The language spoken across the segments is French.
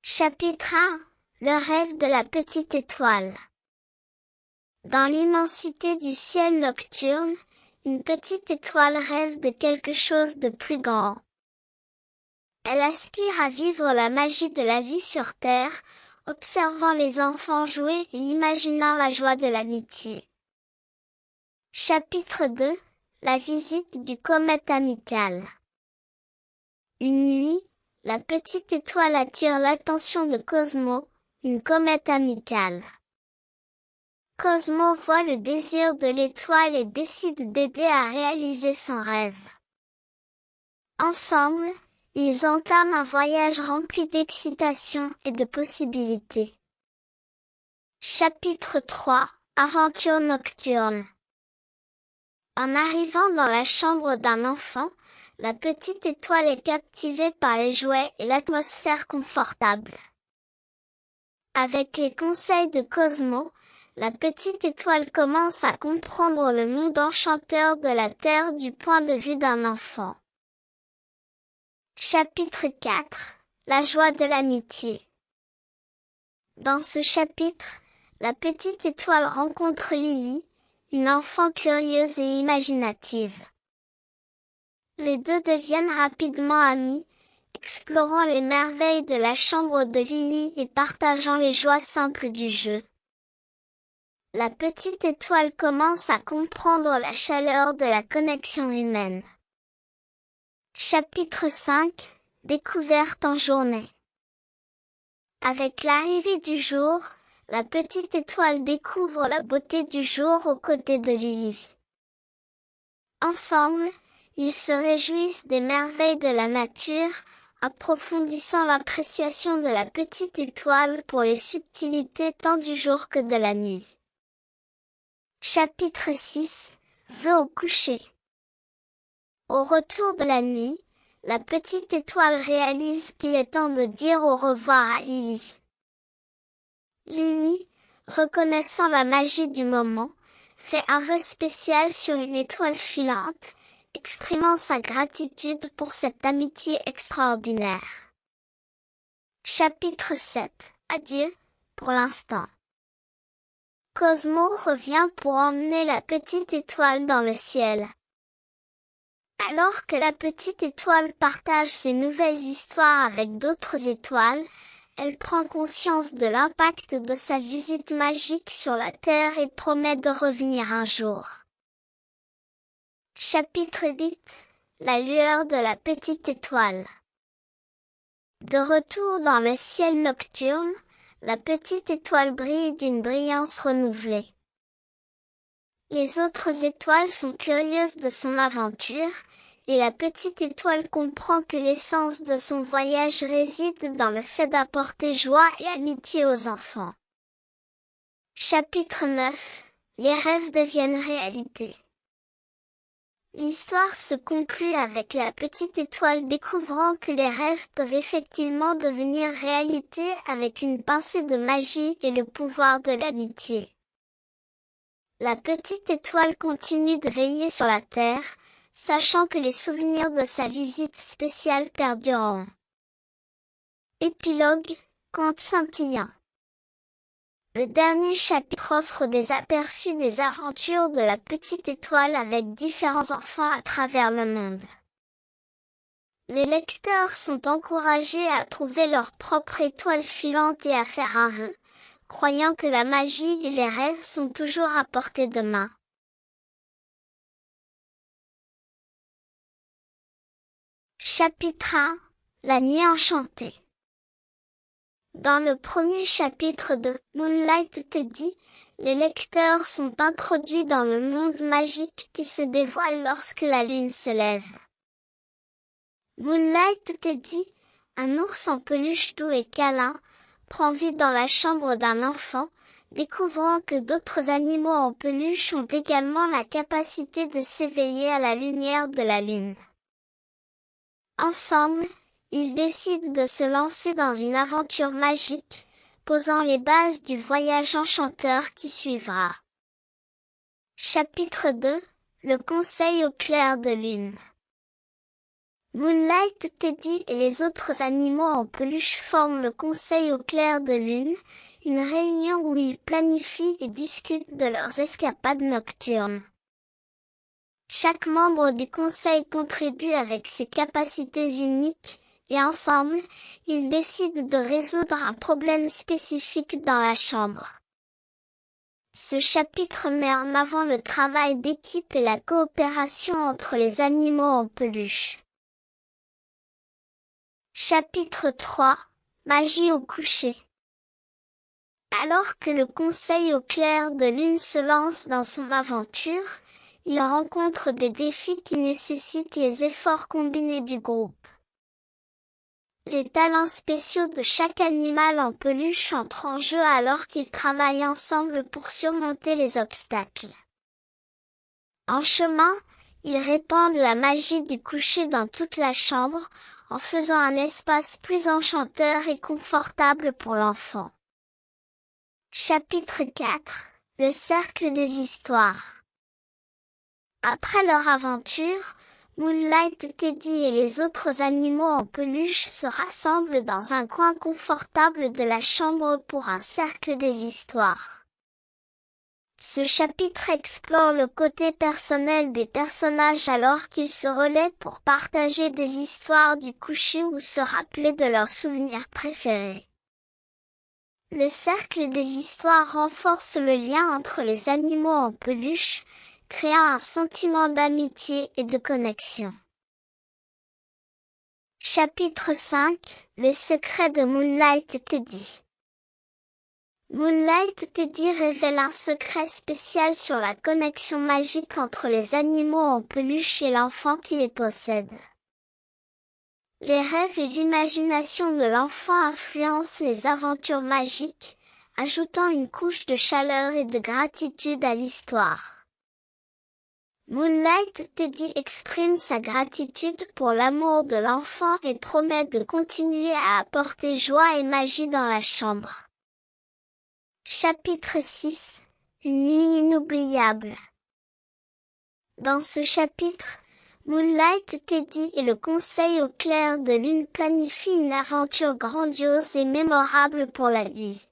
Chapitre 1. Le rêve de la petite étoile. Dans l'immensité du ciel nocturne, une petite étoile rêve de quelque chose de plus grand. Elle aspire à vivre la magie de la vie sur Terre, observant les enfants jouer et imaginant la joie de l'amitié. Chapitre 2. La visite du comète amical. Une nuit, la petite étoile attire l'attention de Cosmo, une comète amicale. Cosmo voit le désir de l'étoile et décide d'aider à réaliser son rêve. Ensemble, ils entament un voyage rempli d'excitation et de possibilités. Chapitre 3. Aventure nocturne. En arrivant dans la chambre d'un enfant, la petite étoile est captivée par les jouets et l'atmosphère confortable. Avec les conseils de Cosmo, la petite étoile commence à comprendre le monde enchanteur de la Terre du point de vue d'un enfant. Chapitre 4. La joie de l'amitié. Dans ce chapitre, la petite étoile rencontre Lily, une enfant curieuse et imaginative. Les deux deviennent rapidement amis, explorant les merveilles de la chambre de Lily et partageant les joies simples du jeu. La petite étoile commence à comprendre la chaleur de la connexion humaine. Chapitre 5. Découverte en journée. Avec l'arrivée du jour, la petite étoile découvre la beauté du jour aux côtés de Lily. Ensemble, ils se réjouissent des merveilles de la nature, approfondissant l'appréciation de la petite étoile pour les subtilités tant du jour que de la nuit. Chapitre 6. Vœux au coucher. Au retour de la nuit, la petite étoile réalise qu'il est temps de dire au revoir à Lily. Lily, reconnaissant la magie du moment, fait un vœu spécial sur une étoile filante, exprimant sa gratitude pour cette amitié extraordinaire. Chapitre 7. Adieu, pour l'instant. Cosmo revient pour emmener la petite étoile dans le ciel. Alors que la petite étoile partage ses nouvelles histoires avec d'autres étoiles, elle prend conscience de l'impact de sa visite magique sur la Terre et promet de revenir un jour. Chapitre 8. La lueur de la petite étoile. De retour dans le ciel nocturne, la petite étoile brille d'une brillance renouvelée. Les autres étoiles sont curieuses de son aventure, et la petite étoile comprend que l'essence de son voyage réside dans le fait d'apporter joie et amitié aux enfants. Chapitre 9. Les rêves deviennent réalité. L'histoire se conclut avec la petite étoile découvrant que les rêves peuvent effectivement devenir réalité avec une pincée de magie et le pouvoir de l'amitié. La petite étoile continue de veiller sur la Terre, sachant que les souvenirs de sa visite spéciale perdureront. Épilogue, conte scintillant. Le dernier chapitre offre des aperçus des aventures de la petite étoile avec différents enfants à travers le monde. Les lecteurs sont encouragés à trouver leur propre étoile filante et à faire un vœu, croyant que la magie et les rêves sont toujours à portée de main. Chapitre 1. La nuit enchantée. Dans le premier chapitre de Moonlight Teddy, les lecteurs sont introduits dans le monde magique qui se dévoile lorsque la lune se lève. Moonlight Teddy, un ours en peluche doux et câlin, prend vie dans la chambre d'un enfant, découvrant que d'autres animaux en peluche ont également la capacité de s'éveiller à la lumière de la lune. Ensemble, ils décident de se lancer dans une aventure magique, posant les bases du voyage enchanteur qui suivra. Chapitre 2. Le conseil au clair de lune. Moonlight, Teddy et les autres animaux en peluche forment le conseil au clair de lune, une réunion où ils planifient et discutent de leurs escapades nocturnes. Chaque membre du conseil contribue avec ses capacités uniques, et ensemble, ils décident de résoudre un problème spécifique dans la chambre. Ce chapitre met en avant le travail d'équipe et la coopération entre les animaux en peluche. Chapitre 3. Magie au coucher. Alors que le conseil au clair de lune se lance dans son aventure, il rencontre des défis qui nécessitent les efforts combinés du groupe. Les talents spéciaux de chaque animal en peluche entrent en jeu alors qu'ils travaillent ensemble pour surmonter les obstacles. En chemin, ils répandent la magie du coucher dans toute la chambre, en faisant un espace plus enchanteur et confortable pour l'enfant. Chapitre 4. Le cercle des histoires. Après leur aventure, Moonlight, Teddy et les autres animaux en peluche se rassemblent dans un coin confortable de la chambre pour un cercle des histoires. Ce chapitre explore le côté personnel des personnages alors qu'ils se relaient pour partager des histoires du coucher ou se rappeler de leurs souvenirs préférés. Le cercle des histoires renforce le lien entre les animaux en peluche, créant un sentiment d'amitié et de connexion. Chapitre 5. Le secret de Moonlight Teddy. Moonlight Teddy révèle un secret spécial sur la connexion magique entre les animaux en peluche et l'enfant qui les possède. Les rêves et l'imagination de l'enfant influencent les aventures magiques, ajoutant une couche de chaleur et de gratitude à l'histoire. Moonlight Teddy exprime sa gratitude pour l'amour de l'enfant et promet de continuer à apporter joie et magie dans la chambre. Chapitre 6. Une nuit inoubliable. Dans ce chapitre, Moonlight, Teddy et le conseil au clair de lune planifient une aventure grandiose et mémorable pour la nuit.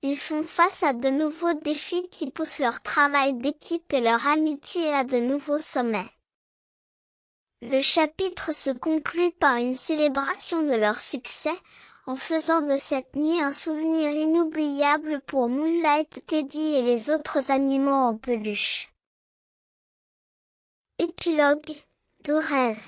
Ils font face à de nouveaux défis qui poussent leur travail d'équipe et leur amitié à de nouveaux sommets. Le chapitre se conclut par une célébration de leur succès, en faisant de cette nuit un souvenir inoubliable pour Moonlight, Teddy et les autres animaux en peluche. Épilogue, de rêve.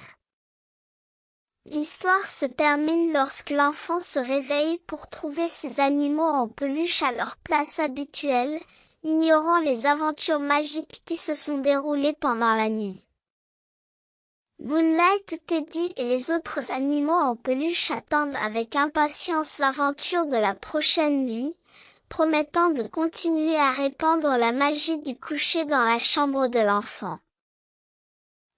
L'histoire se termine lorsque l'enfant se réveille pour trouver ses animaux en peluche à leur place habituelle, ignorant les aventures magiques qui se sont déroulées pendant la nuit. Moonlight, Teddy et les autres animaux en peluche attendent avec impatience l'aventure de la prochaine nuit, promettant de continuer à répandre la magie du coucher dans la chambre de l'enfant.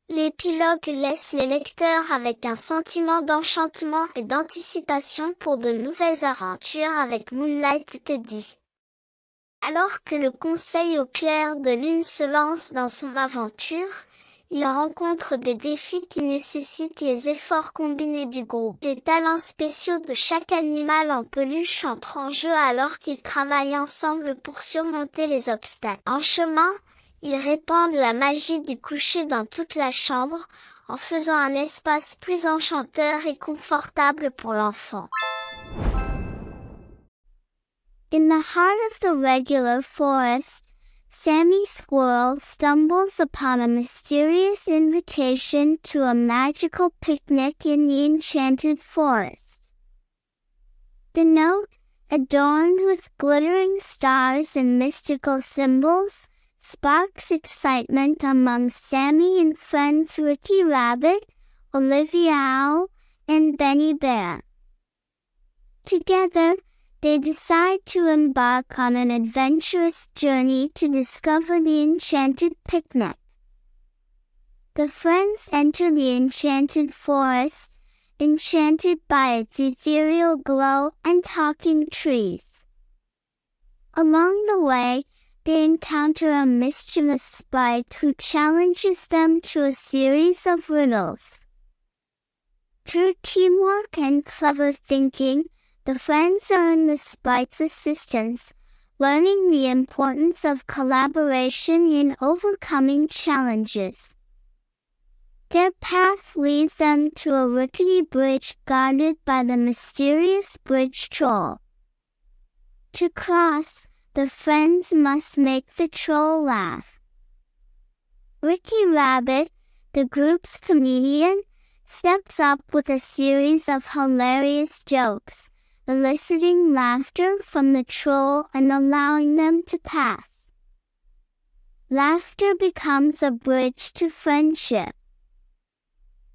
L'épilogue laisse les lecteurs avec un sentiment d'enchantement et d'anticipation pour de nouvelles aventures avec Moonlight Teddy. Alors que le conseil au clair de lune se lance dans son aventure, il rencontre des défis qui nécessitent les efforts combinés du groupe. Les talents spéciaux de chaque animal en peluche entrent en jeu alors qu'ils travaillent ensemble pour surmonter les obstacles. En chemin, ils répandent la magie du coucher dans toute la chambre, en faisant un espace plus enchanteur et confortable pour l'enfant. In the heart of the regular forest, Sammy Squirrel stumbles upon a mysterious invitation to a magical picnic in the enchanted forest. The note, adorned with glittering stars and mystical symbols, sparks excitement among Sammy and friends Ricky Rabbit, Olivia Owl, and Benny Bear. Together, they decide to embark on an adventurous journey to discover the enchanted picnic. The friends enter the enchanted forest, enchanted by its ethereal glow and talking trees. Along the way, they encounter a mischievous sprite who challenges them to a series of riddles. Through teamwork and clever thinking, the friends earn the sprite's assistance, learning the importance of collaboration in overcoming challenges. Their path leads them to a rickety bridge guarded by the mysterious bridge troll. To cross, the friends must make the troll laugh. Ricky Rabbit, the group's comedian, steps up with a series of hilarious jokes, eliciting laughter from the troll and allowing them to pass. Laughter becomes a bridge to friendship.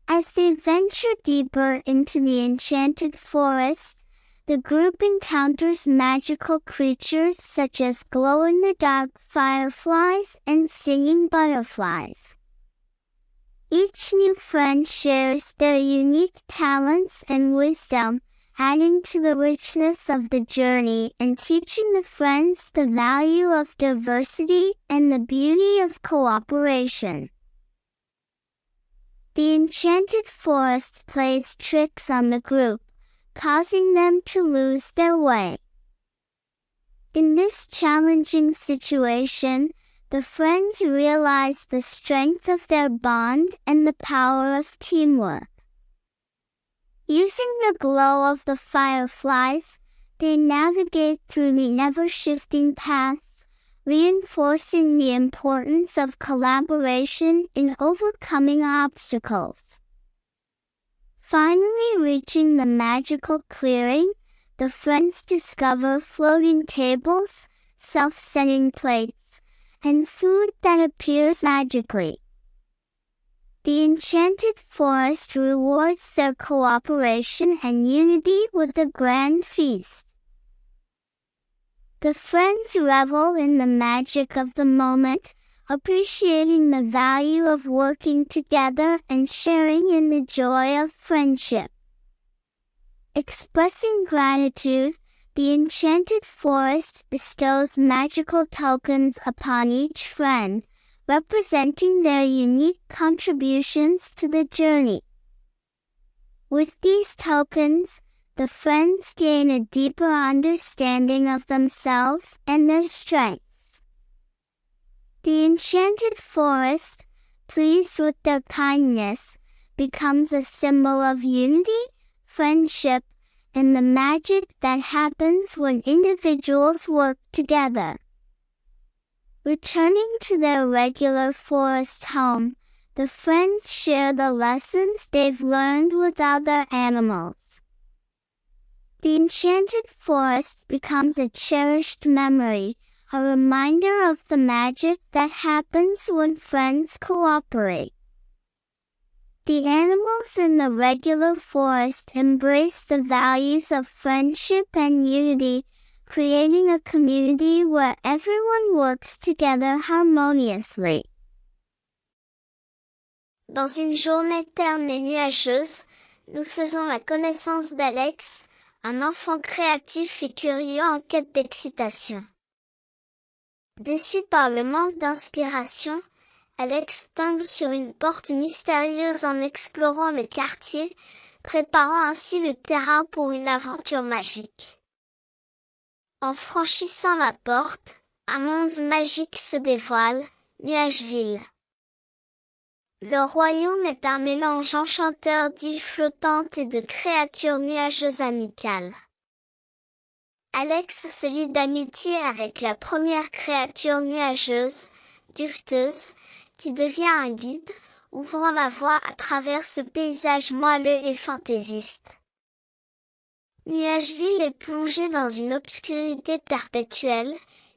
As they venture deeper into the enchanted forest, the group encounters magical creatures such as glow-in-the-dark fireflies and singing butterflies. Each new friend shares their unique talents and wisdom, adding to the richness of the journey and teaching the friends the value of diversity and the beauty of cooperation. The enchanted forest plays tricks on the group, causing them to lose their way. In this challenging situation, the friends realize the strength of their bond and the power of teamwork. Using the glow of the fireflies, they navigate through the ever-shifting paths, reinforcing the importance of collaboration in overcoming obstacles. Finally reaching the magical clearing, the friends discover floating tables, self-setting plates, and food that appears magically. The enchanted forest rewards their cooperation and unity with a grand feast. The friends revel in the magic of the moment, appreciating the value of working together and sharing in the joy of friendship. Expressing gratitude, the enchanted forest bestows magical tokens upon each friend, representing their unique contributions to the journey. With these tokens, the friends gain a deeper understanding of themselves and their strengths. The enchanted forest, pleased with their kindness, becomes a symbol of unity, friendship, and the magic that happens when individuals work together. Returning to their regular forest home, the friends share the lessons they've learned with other animals. The enchanted forest becomes a cherished memory, a reminder of the magic that happens when friends cooperate. The animals in the regular forest embrace the values of friendship and unity, creating a community where everyone works together harmoniously. Dans une journée terne et nuageuse, nous faisons la connaissance d'Alex, un enfant créatif et curieux en quête d'excitation. Déçu par le manque d'inspiration, Alex tombe sur une porte mystérieuse en explorant le quartier, préparant ainsi le terrain pour une aventure magique. En franchissant la porte, un monde magique se dévoile, Nuageville. Le royaume est un mélange enchanteur d'îles flottantes et de créatures nuageuses amicales. Alex se lie d'amitié avec la première créature nuageuse, Dufteuse, qui devient un guide, ouvrant la voie à travers ce paysage moelleux et fantaisiste. Nuageville est plongée dans une obscurité perpétuelle,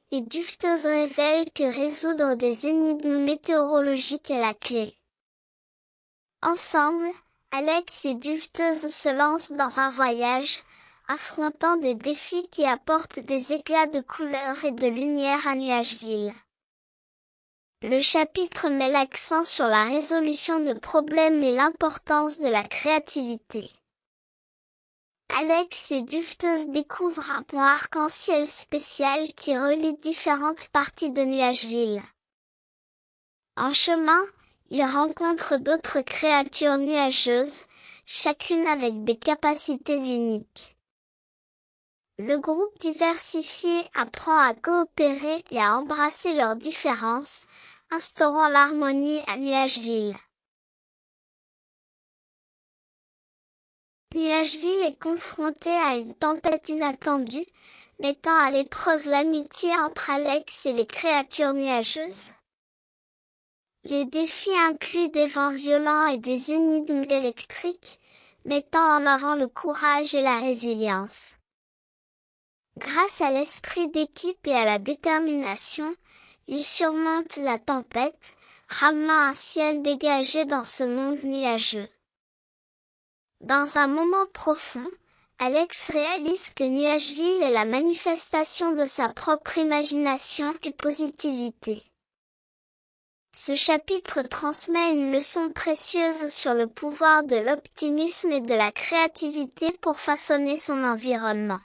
et Dufteuse révèle que résoudre des énigmes météorologiques est la clé. Ensemble, Alex et Dufteuse se lancent dans un voyage, affrontant des défis qui apportent des éclats de couleurs et de lumière à Nuageville. Le chapitre met l'accent sur la résolution de problèmes et l'importance de la créativité. Alex et Dufteuse découvrent un pont arc-en-ciel spécial qui relie différentes parties de Nuageville. En chemin, ils rencontrent d'autres créatures nuageuses, chacune avec des capacités uniques. Le groupe diversifié apprend à coopérer et à embrasser leurs différences, instaurant l'harmonie à Nuageville. Nuageville est confronté à une tempête inattendue, mettant à l'épreuve l'amitié entre Alex et les créatures nuageuses. Les défis incluent des vents violents et des énigmes électriques, mettant en avant le courage et la résilience. Grâce à l'esprit d'équipe et à la détermination, ils surmontent la tempête, ramenant un ciel dégagé dans ce monde nuageux. Dans un moment profond, Alex réalise que Nuageville est la manifestation de sa propre imagination et positivité. Ce chapitre transmet une leçon précieuse sur le pouvoir de l'optimisme et de la créativité pour façonner son environnement.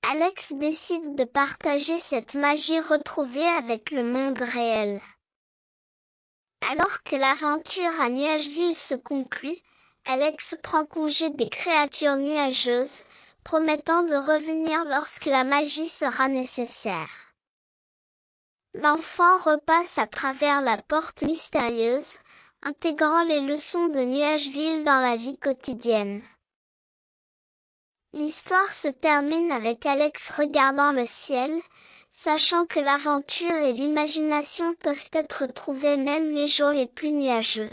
Alex décide de partager cette magie retrouvée avec le monde réel. Alors que l'aventure à Nuageville se conclut, Alex prend congé des créatures nuageuses, promettant de revenir lorsque la magie sera nécessaire. L'enfant repasse à travers la porte mystérieuse, intégrant les leçons de Nuageville dans la vie quotidienne. L'histoire se termine avec Alex regardant le ciel, sachant que l'aventure et l'imagination peuvent être trouvées même les jours les plus nuageux.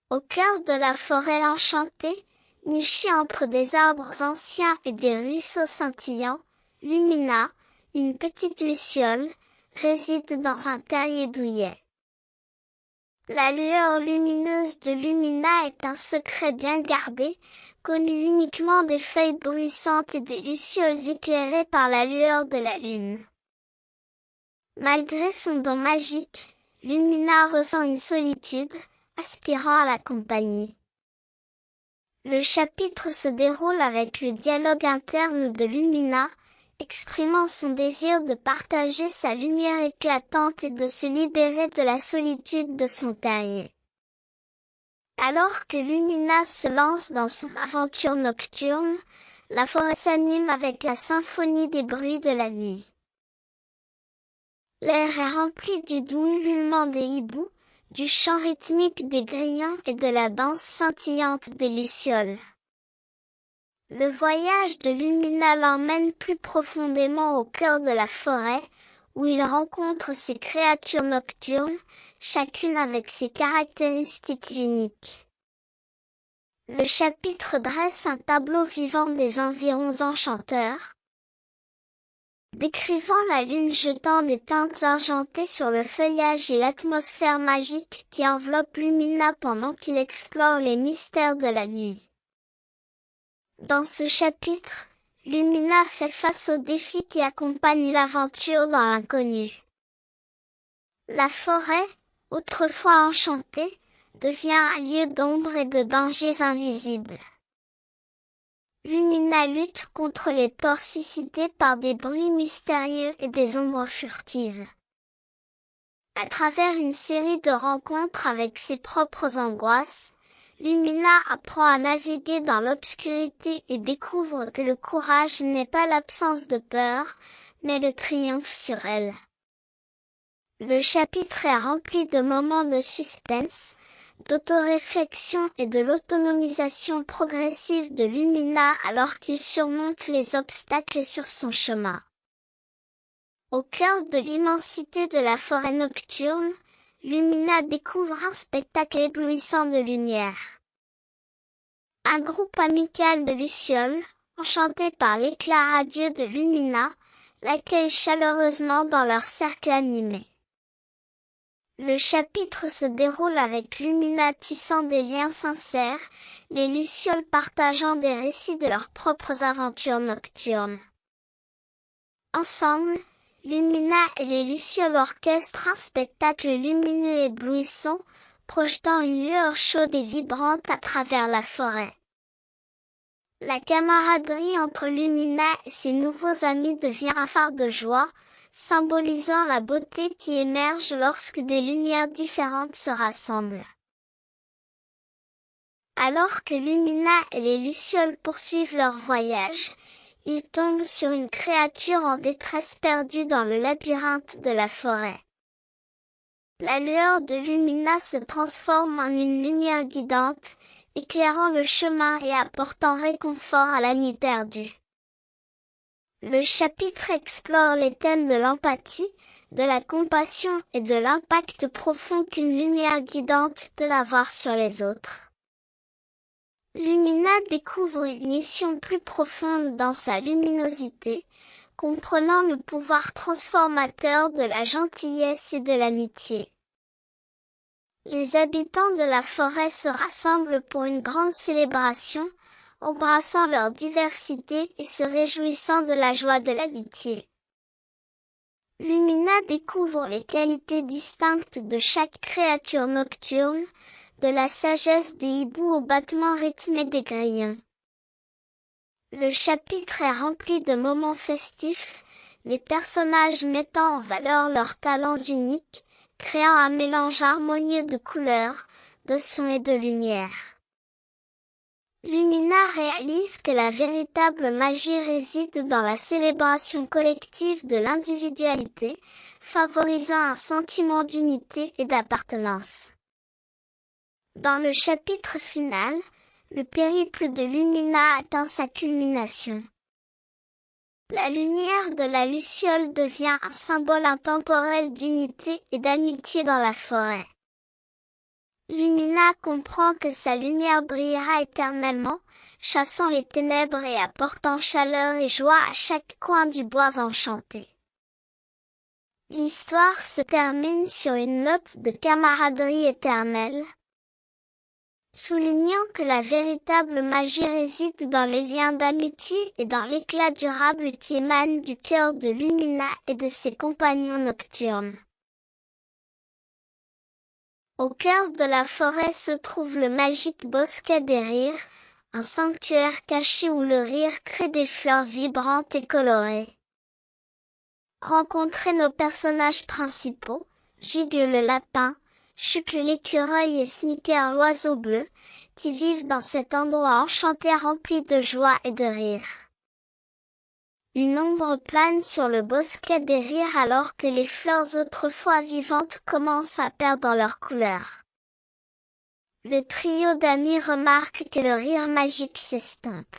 Au cœur de la forêt enchantée, nichée entre des arbres anciens et des ruisseaux scintillants, Lumina, une petite luciole, réside dans un terrier douillet. La lueur lumineuse de Lumina est un secret bien gardé, connu uniquement des feuilles bruissantes et des lucioles éclairées par la lueur de la lune. Malgré son don magique, Lumina ressent une solitude, aspirant à la compagnie. Le chapitre se déroule avec le dialogue interne de Lumina, exprimant son désir de partager sa lumière éclatante et de se libérer de la solitude de son terrier. Alors que Lumina se lance dans son aventure nocturne, la forêt s'anime avec la symphonie des bruits de la nuit. L'air est rempli du doux ululement des hiboux, du chant rythmique des grillons et de la danse scintillante des lucioles. Le voyage de Lumina l'emmène plus profondément au cœur de la forêt, où il rencontre ces créatures nocturnes, chacune avec ses caractéristiques uniques. Le chapitre dresse un tableau vivant des environs enchanteurs, décrivant la lune jetant des teintes argentées sur le feuillage et l'atmosphère magique qui enveloppe Lumina pendant qu'il explore les mystères de la nuit. Dans ce chapitre, Lumina fait face aux défis qui accompagnent l'aventure dans l'inconnu. La forêt, autrefois enchantée, devient un lieu d'ombre et de dangers invisibles. Lumina lutte contre les peurs suscitées par des bruits mystérieux et des ombres furtives. À travers une série de rencontres avec ses propres angoisses, Lumina apprend à naviguer dans l'obscurité et découvre que le courage n'est pas l'absence de peur, mais le triomphe sur elle. Le chapitre est rempli de moments de suspense, d'autoréflexion et de l'autonomisation progressive de Lumina alors qu'il surmonte les obstacles sur son chemin. Au cœur de l'immensité de la forêt nocturne, Lumina découvre un spectacle éblouissant de lumière. Un groupe amical de lucioles, enchanté par l'éclat radieux de Lumina, l'accueille chaleureusement dans leur cercle animé. Le chapitre se déroule avec Lumina tissant des liens sincères, les lucioles partageant des récits de leurs propres aventures nocturnes. Ensemble, Lumina et les lucioles orchestrent un spectacle lumineux et éblouissant, projetant une lueur chaude et vibrante à travers la forêt. La camaraderie entre Lumina et ses nouveaux amis devient un phare de joie, symbolisant la beauté qui émerge lorsque des lumières différentes se rassemblent. Alors que Lumina et les Lucioles poursuivent leur voyage, ils tombent sur une créature en détresse perdue dans le labyrinthe de la forêt. La lueur de Lumina se transforme en une lumière guidante, éclairant le chemin et apportant réconfort à l'ami perdu. Le chapitre explore les thèmes de l'empathie, de la compassion et de l'impact profond qu'une lumière guidante peut avoir sur les autres. Lumina découvre une mission plus profonde dans sa luminosité, comprenant le pouvoir transformateur de la gentillesse et de l'amitié. Les habitants de la forêt se rassemblent pour une grande célébration, embrassant leur diversité et se réjouissant de la joie de l'amitié. Lumina découvre les qualités distinctes de chaque créature nocturne, de la sagesse des hiboux au battement rythmé des grillons. Le chapitre est rempli de moments festifs, les personnages mettant en valeur leurs talents uniques, créant un mélange harmonieux de couleurs, de sons et de lumière. Lumina réalise que la véritable magie réside dans la célébration collective de l'individualité, favorisant un sentiment d'unité et d'appartenance. Dans le chapitre final, le périple de Lumina atteint sa culmination. La lumière de la Luciole devient un symbole intemporel d'unité et d'amitié dans la forêt. Lumina comprend que sa lumière brillera éternellement, chassant les ténèbres et apportant chaleur et joie à chaque coin du bois enchanté. L'histoire se termine sur une note de camaraderie éternelle, soulignant que la véritable magie réside dans les liens d'amitié et dans l'éclat durable qui émane du cœur de Lumina et de ses compagnons nocturnes. Au cœur de la forêt se trouve le magique bosquet des rires, un sanctuaire caché où le rire crée des fleurs vibrantes et colorées. Rencontrez nos personnages principaux, Gigue le lapin, Chuck l'écureuil et Sneaker l'oiseau bleu, qui vivent dans cet endroit enchanté rempli de joie et de rire. Une ombre plane sur le bosquet des rires alors que les fleurs autrefois vivantes commencent à perdre leurs couleurs. Le trio d'amis remarque que le rire magique s'estompe.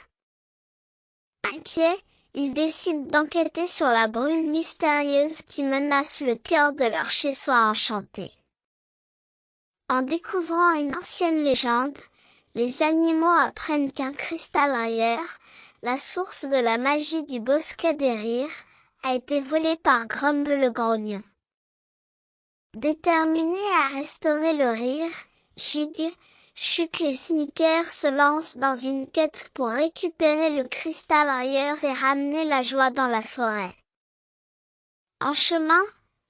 Inquiets, ils décident d'enquêter sur la brume mystérieuse qui menace le cœur de leur chez-soi enchanté. En découvrant une ancienne légende, les animaux apprennent qu'un cristal ailleurs, la source de la magie du bosquet des rires, a été volé par Grumble le grognon. Déterminés à restaurer le rire, Gigue, Chuck et Sneaker se lancent dans une quête pour récupérer le cristal ailleurs et ramener la joie dans la forêt. En chemin,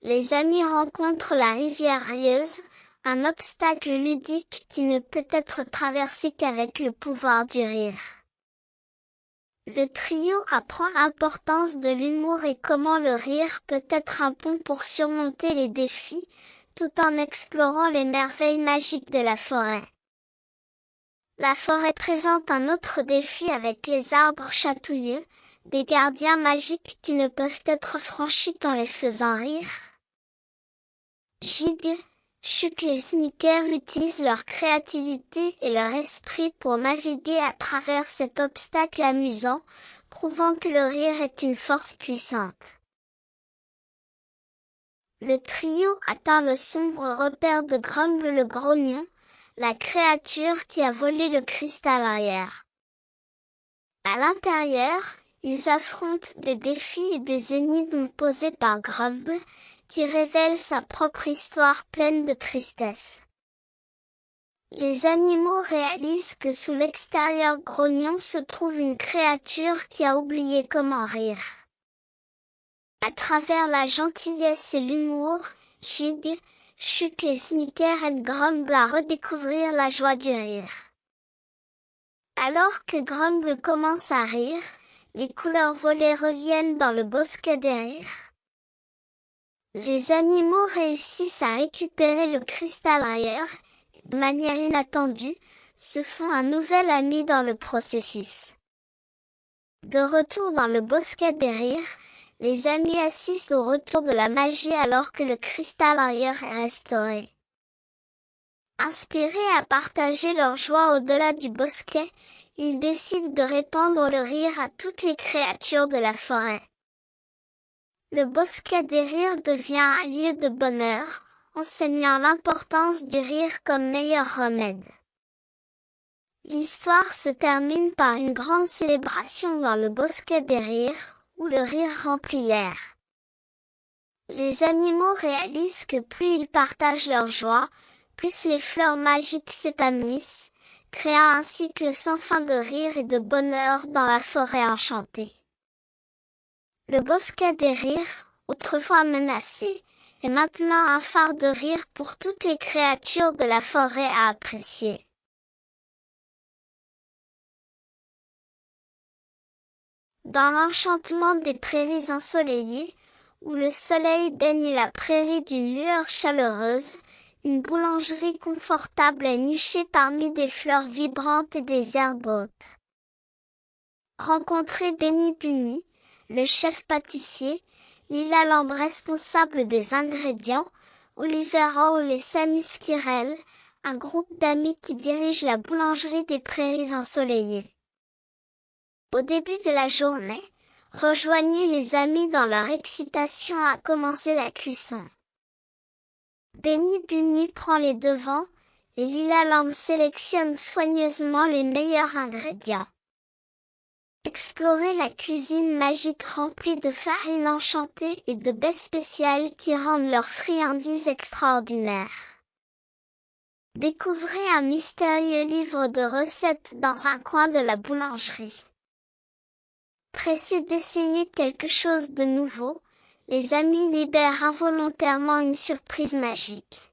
les amis rencontrent la rivière rieuse, un obstacle ludique qui ne peut être traversé qu'avec le pouvoir du rire. Le trio apprend l'importance de l'humour et comment le rire peut être un pont pour surmonter les défis, tout en explorant les merveilles magiques de la forêt. La forêt présente un autre défi avec les arbres chatouilleux, des gardiens magiques qui ne peuvent être franchis qu'en les faisant rire. Gigue, Chuck et Sneaker utilisent leur créativité et leur esprit pour naviguer à travers cet obstacle amusant, prouvant que le rire est une force puissante. Le trio atteint le sombre repère de Grumble le grognon, la créature qui a volé le cristal arrière. À l'intérieur, ils affrontent des défis et des énigmes posées par Grumble, qui révèle sa propre histoire pleine de tristesse. Les animaux réalisent que sous l'extérieur grognon se trouve une créature qui a oublié comment rire. À travers la gentillesse et l'humour, Gigue, Chuck et Sneaker aident Grumble à redécouvrir la joie du rire. Alors que Grumble commence à rire, les couleurs volées reviennent dans le bosquet des rires. Les animaux réussissent à récupérer le cristal ailleurs, et de manière inattendue, se font un nouvel ami dans le processus. De retour dans le bosquet des rires, les amis assistent au retour de la magie alors que le cristal ailleurs est restauré. Inspirés à partager leur joie au-delà du bosquet, ils décident de répandre le rire à toutes les créatures de la forêt. Le bosquet des rires devient un lieu de bonheur, enseignant l'importance du rire comme meilleur remède. L'histoire se termine par une grande célébration dans le bosquet des rires, où le rire remplit l'air. Les animaux réalisent que plus ils partagent leur joie, plus les fleurs magiques s'épanouissent, créant un cycle sans fin de rire et de bonheur dans la forêt enchantée. Le bosquet des rires, autrefois menacé, est maintenant un phare de rire pour toutes les créatures de la forêt à apprécier. Dans l'enchantement des prairies ensoleillées, où le soleil baigne la prairie d'une lueur chaleureuse, une boulangerie confortable est nichée parmi des fleurs vibrantes et des herbes hautes. Rencontrez Benny Bunny, le chef pâtissier, Lila Lambe responsable des ingrédients, Oliver Hall et Sammy Skirel, un groupe d'amis qui dirige la boulangerie des prairies ensoleillées. Au début de la journée, rejoignez les amis dans leur excitation à commencer la cuisson. Benny Bunny prend les devants, et Lila Lambe sélectionne soigneusement les meilleurs ingrédients. Explorez la cuisine magique remplie de farine enchantée et de baies spéciales qui rendent leurs friandises extraordinaires. Découvrez un mystérieux livre de recettes dans un coin de la boulangerie. Pressés d'essayer quelque chose de nouveau, les amis libèrent involontairement une surprise magique.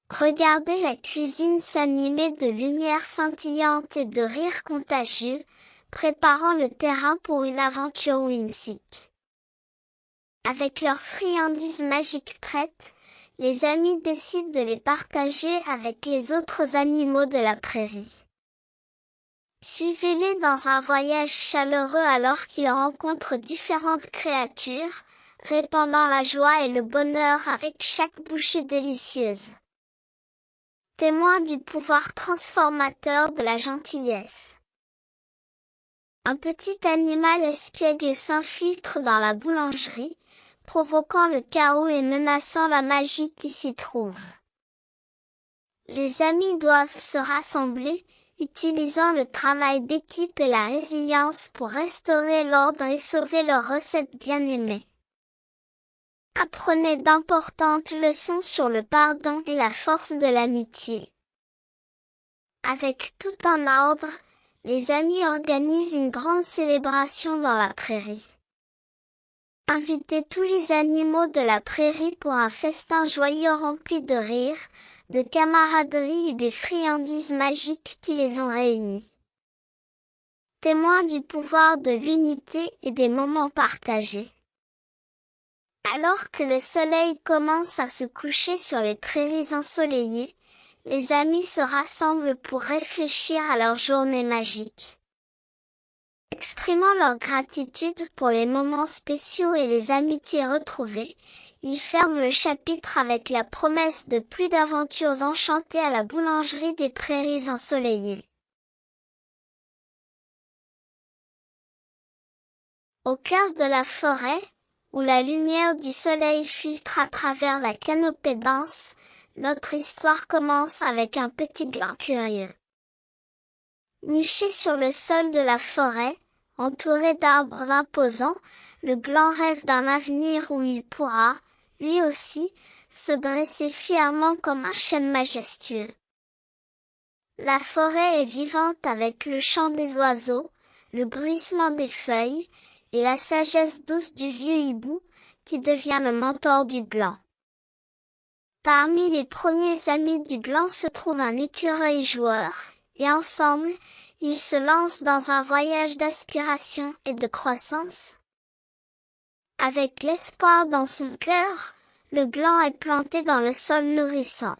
Regardez la cuisine s'animer de lumière scintillante et de rires contagieux, préparant le terrain pour une aventure whimsique. Avec leurs friandises magiques prêtes, les amis décident de les partager avec les autres animaux de la prairie. Suivez-les dans un voyage chaleureux alors qu'ils rencontrent différentes créatures, répandant la joie et le bonheur avec chaque bouchée délicieuse. Témoin du pouvoir transformateur de la gentillesse. Un petit animal espiègle s'infiltre dans la boulangerie, provoquant le chaos et menaçant la magie qui s'y trouve. Les amis doivent se rassembler, utilisant le travail d'équipe et la résilience pour restaurer l'ordre et sauver leur recette bien-aimée. Apprenez d'importantes leçons sur le pardon et la force de l'amitié. Avec tout en ordre, les amis organisent une grande célébration dans la prairie. Invitez tous les animaux de la prairie pour un festin joyeux rempli de rire, de camaraderie et des friandises magiques qui les ont réunis. Témoins du pouvoir de l'unité et des moments partagés. Alors que le soleil commence à se coucher sur les prairies ensoleillées, les amis se rassemblent pour réfléchir à leur journée magique. Exprimant leur gratitude pour les moments spéciaux et les amitiés retrouvées, ils ferment le chapitre avec la promesse de plus d'aventures enchantées à la boulangerie des prairies ensoleillées. Au cœur de la forêt, où la lumière du soleil filtre à travers la canopée dense, notre histoire commence avec un petit gland curieux. Niché sur le sol de la forêt, entouré d'arbres imposants, le gland rêve d'un avenir où il pourra, lui aussi, se dresser fièrement comme un chêne majestueux. La forêt est vivante avec le chant des oiseaux, le bruissement des feuilles, et la sagesse douce du vieux hibou, qui devient le mentor du gland. Parmi les premiers amis du gland se trouve un écureuil joueur, et ensemble, ils se lancent dans un voyage d'aspiration et de croissance. Avec l'espoir dans son cœur, le gland est planté dans le sol nourrissant.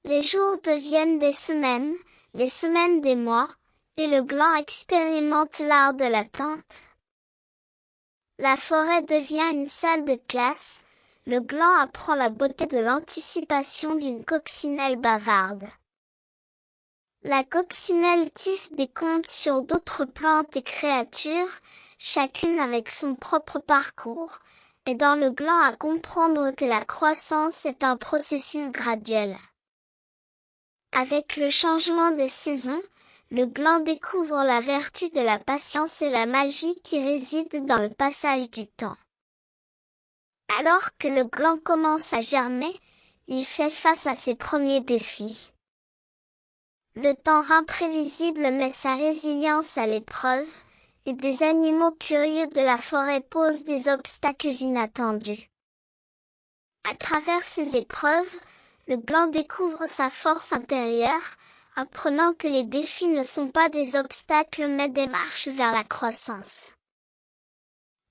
Les jours deviennent des semaines, les semaines des mois, et le gland expérimente l'art de l'attente. La forêt devient une salle de classe, le gland apprend la beauté de l'anticipation d'une coccinelle bavarde. La coccinelle tisse des contes sur d'autres plantes et créatures, chacune avec son propre parcours, et dans le gland à comprendre que la croissance est un processus graduel. Avec le changement des saisons, le gland découvre la vertu de la patience et la magie qui réside dans le passage du temps. Alors que le gland commence à germer, il fait face à ses premiers défis. Le temps imprévisible met sa résilience à l'épreuve, et des animaux curieux de la forêt posent des obstacles inattendus. À travers ces épreuves, le gland découvre sa force intérieure, apprenant que les défis ne sont pas des obstacles mais des marches vers la croissance.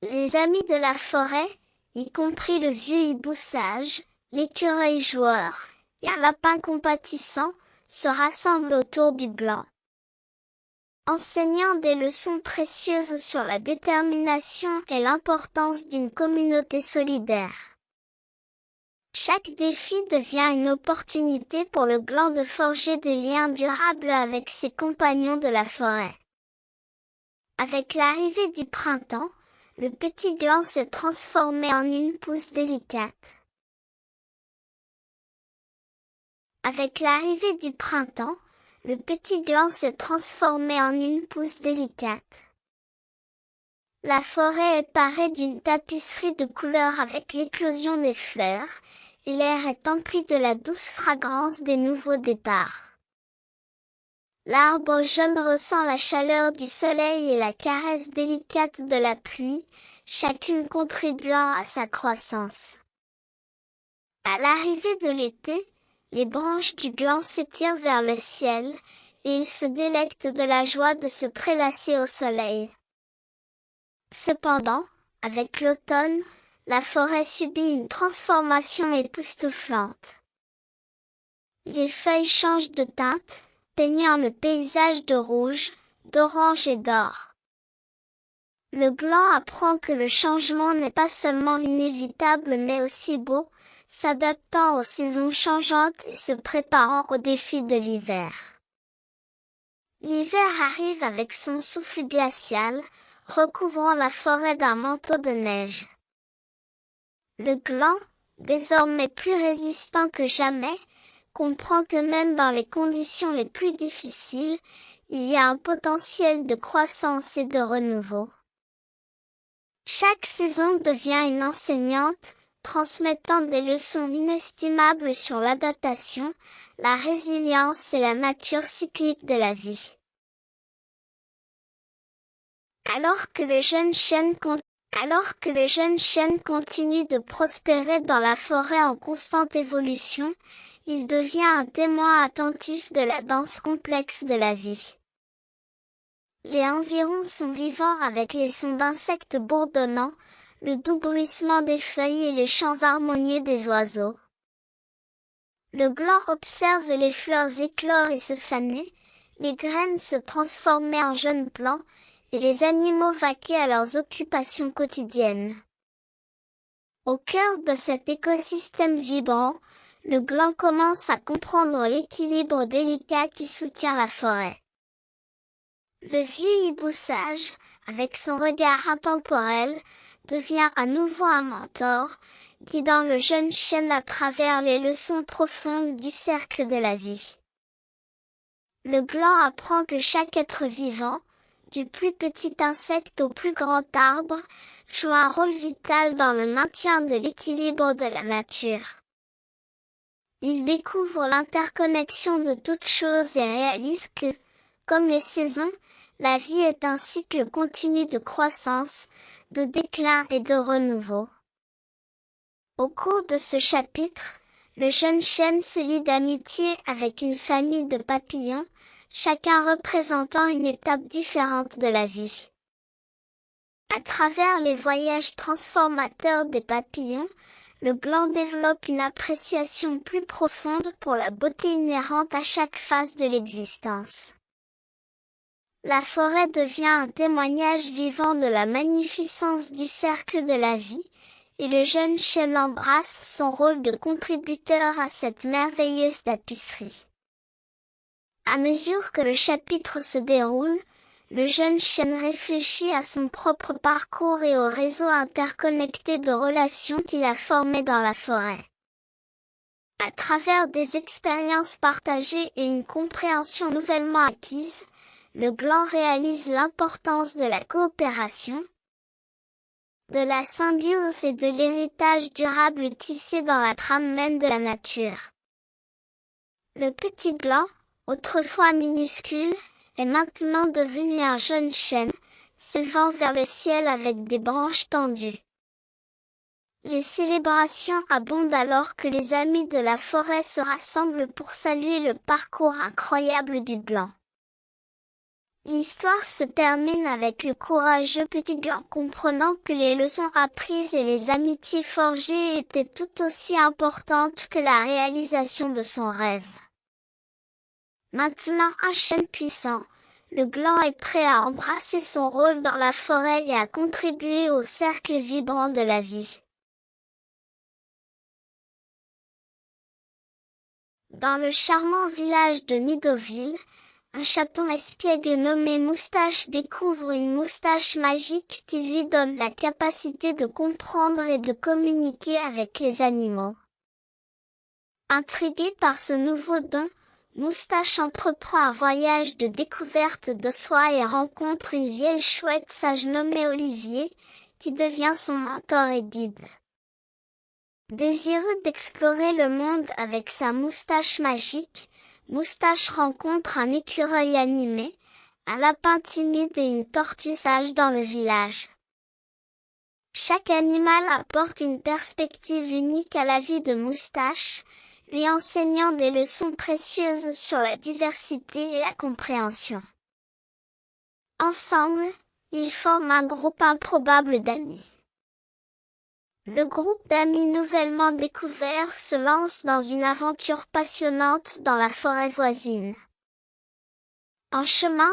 Les amis de la forêt, y compris le vieux hibou sage, l'écureuil joueur, et un lapin compatissant, se rassemblent autour du gland. Enseignant des leçons précieuses sur la détermination et l'importance d'une communauté solidaire. Chaque défi devient une opportunité pour le gland de forger des liens durables avec ses compagnons de la forêt. Avec l'arrivée du printemps, le petit gland se transformait en une pousse délicate. Avec l'arrivée du printemps, le petit gland se transformait en une pousse délicate. La forêt est parée d'une tapisserie de couleurs avec l'éclosion des fleurs, et l'air est empli de la douce fragrance des nouveaux départs. L'arbre jeune ressent la chaleur du soleil et la caresse délicate de la pluie, chacune contribuant à sa croissance. À l'arrivée de l'été, les branches du gland s'étirent vers le ciel, et il se délecte de la joie de se prélasser au soleil. Cependant, avec l'automne, la forêt subit une transformation époustouflante. Les feuilles changent de teinte, peignant le paysage de rouge, d'orange et d'or. Le gland apprend que le changement n'est pas seulement inévitable mais aussi beau, s'adaptant aux saisons changeantes et se préparant aux défis de l'hiver. L'hiver arrive avec son souffle glacial, recouvrant la forêt d'un manteau de neige. Le gland, désormais plus résistant que jamais, comprend que même dans les conditions les plus difficiles, il y a un potentiel de croissance et de renouveau. Chaque saison devient une enseignante, transmettant des leçons inestimables sur l'adaptation, la résilience et la nature cyclique de la vie. Alors que le jeune chêne continue de prospérer dans la forêt en constante évolution, il devient un témoin attentif de la danse complexe de la vie. Les environs sont vivants avec les sons d'insectes bourdonnants, le doux bruissement des feuilles et les chants harmonieux des oiseaux. Le gland observe les fleurs éclore et se faner, les graines se transformer en jeunes plants, et les animaux vaquer à leurs occupations quotidiennes. Au cœur de cet écosystème vibrant, le gland commence à comprendre l'équilibre délicat qui soutient la forêt. Le vieux hibou sage, avec son regard intemporel, devient à nouveau un mentor, guidant le jeune chêne à travers les leçons profondes du cercle de la vie. Le gland apprend que chaque être vivant, du plus petit insecte au plus grand arbre, joue un rôle vital dans le maintien de l'équilibre de la nature. Il découvre l'interconnexion de toutes choses et réalise que, comme les saisons, la vie est un cycle continu de croissance, de déclin et de renouveau. Au cours de ce chapitre, le jeune chêne se lie d'amitié avec une famille de papillons, chacun représentant une étape différente de la vie. À travers les voyages transformateurs des papillons, le gland développe une appréciation plus profonde pour la beauté inhérente à chaque phase de l'existence. La forêt devient un témoignage vivant de la magnificence du cercle de la vie, et le jeune chêne embrasse son rôle de contributeur à cette merveilleuse tapisserie. À mesure que le chapitre se déroule, le jeune chêne réfléchit à son propre parcours et au réseau interconnecté de relations qu'il a formé dans la forêt. À travers des expériences partagées et une compréhension nouvellement acquise, le gland réalise l'importance de la coopération, de la symbiose et de l'héritage durable tissé dans la trame même de la nature. Le petit gland, autrefois minuscule, est maintenant devenu un jeune chêne, s'élevant vers le ciel avec des branches tendues. Les célébrations abondent alors que les amis de la forêt se rassemblent pour saluer le parcours incroyable du gland. L'histoire se termine avec le courageux petit gland comprenant que les leçons apprises et les amitiés forgées étaient tout aussi importantes que la réalisation de son rêve. Maintenant un chêne puissant, le gland est prêt à embrasser son rôle dans la forêt et à contribuer au cercle vibrant de la vie. Dans le charmant village de Midoville, un chaton espiègle nommé Moustache découvre une moustache magique qui lui donne la capacité de comprendre et de communiquer avec les animaux. Intrigué par ce nouveau don, Moustache entreprend un voyage de découverte de soi et rencontre une vieille chouette sage nommée Olivier, qui devient son mentor et guide. Désireux d'explorer le monde avec sa moustache magique, Moustache rencontre un écureuil animé, un lapin timide et une tortue sage dans le village. Chaque animal apporte une perspective unique à la vie de Moustache, lui enseignant des leçons précieuses sur la diversité et la compréhension. Ensemble, ils forment un groupe improbable d'amis. Le groupe d'amis nouvellement découvert se lance dans une aventure passionnante dans la forêt voisine. En chemin,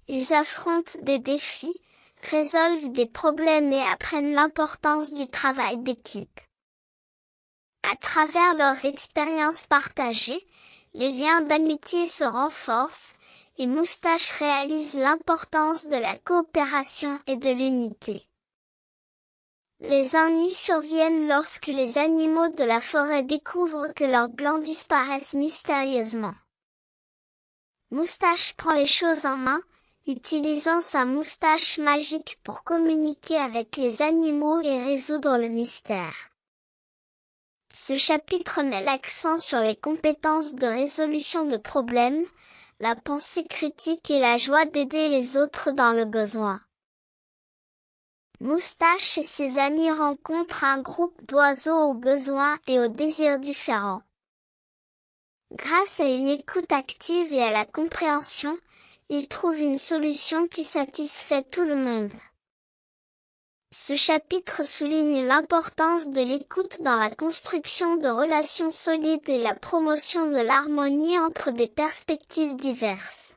ils affrontent des défis, résolvent des problèmes et apprennent l'importance du travail d'équipe. À travers leur expérience partagée, les liens d'amitié se renforcent, et Moustache réalise l'importance de la coopération et de l'unité. Les ennuis surviennent lorsque les animaux de la forêt découvrent que leurs glands disparaissent mystérieusement. Moustache prend les choses en main, utilisant sa moustache magique pour communiquer avec les animaux et résoudre le mystère. Ce chapitre met l'accent sur les compétences de résolution de problèmes, la pensée critique et la joie d'aider les autres dans le besoin. Moustache et ses amis rencontrent un groupe d'oiseaux aux besoins et aux désirs différents. Grâce à une écoute active et à la compréhension, ils trouvent une solution qui satisfait tout le monde. Ce chapitre souligne l'importance de l'écoute dans la construction de relations solides et la promotion de l'harmonie entre des perspectives diverses.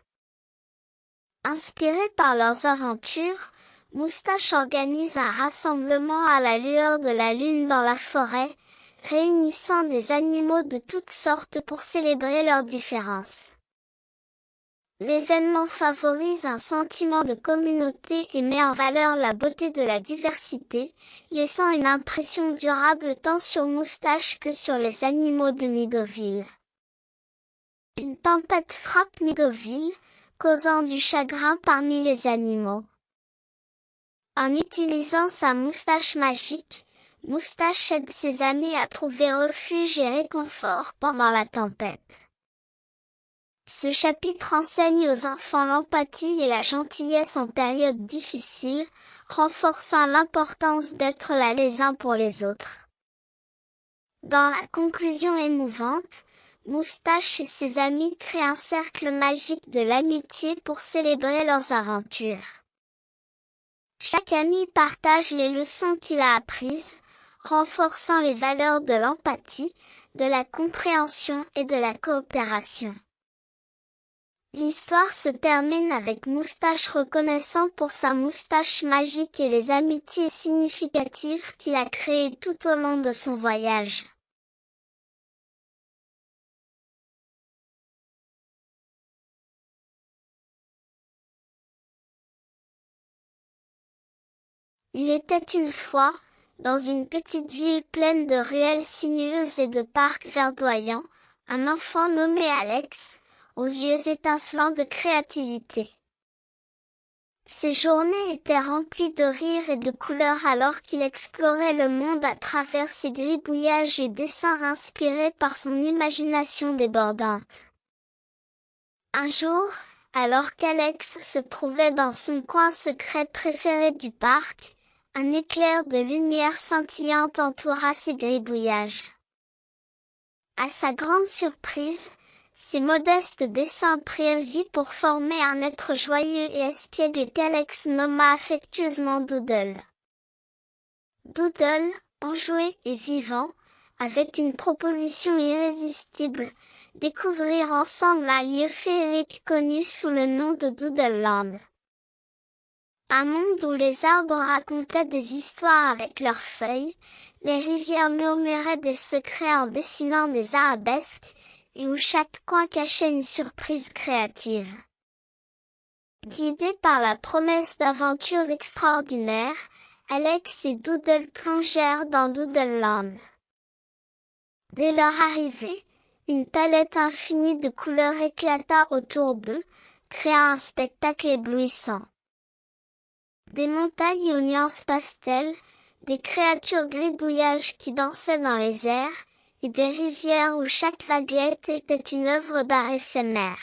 Inspirés par leurs aventures, Moustache organise un rassemblement à la lueur de la lune dans la forêt, réunissant des animaux de toutes sortes pour célébrer leurs différences. L'événement favorise un sentiment de communauté et met en valeur la beauté de la diversité, laissant une impression durable tant sur Moustache que sur les animaux de Midoville. Une tempête frappe Midoville, causant du chagrin parmi les animaux. En utilisant sa moustache magique, Moustache aide ses amis à trouver refuge et réconfort pendant la tempête. Ce chapitre enseigne aux enfants l'empathie et la gentillesse en période difficile, renforçant l'importance d'être là les uns pour les autres. Dans la conclusion émouvante, Moustache et ses amis créent un cercle magique de l'amitié pour célébrer leurs aventures. Chaque ami partage les leçons qu'il a apprises, renforçant les valeurs de l'empathie, de la compréhension et de la coopération. L'histoire se termine avec Moustache reconnaissant pour sa moustache magique et les amitiés significatives qu'il a créées tout au long de son voyage. Il était une fois, dans une petite ville pleine de ruelles sinueuses et de parcs verdoyants, un enfant nommé Alex, aux yeux étincelants de créativité. Ses journées étaient remplies de rires et de couleurs alors qu'il explorait le monde à travers ses gribouillages et dessins inspirés par son imagination débordante. Un jour, alors qu'Alex se trouvait dans son coin secret préféré du parc, un éclair de lumière scintillante entoura ses gribouillages. À sa grande surprise, ces modestes dessins prirent vie pour former un être joyeux et espiègle qu'Alex nomma affectueusement Doodle. Doodle, enjoué et vivant, avait une proposition irrésistible, découvrir ensemble un lieu féerique connu sous le nom de Doodleland. Un monde où les arbres racontaient des histoires avec leurs feuilles, les rivières murmuraient des secrets en dessinant des arabesques, et où chaque coin cachait une surprise créative. Guidés par la promesse d'aventures extraordinaires, Alex et Doodle plongèrent dans Doodleland. Dès leur arrivée, une palette infinie de couleurs éclata autour d'eux, créant un spectacle éblouissant. Des montagnes aux nuances pastel, des créatures gribouillages qui dansaient dans les airs, et des rivières où chaque vaguelette était une œuvre d'art éphémère.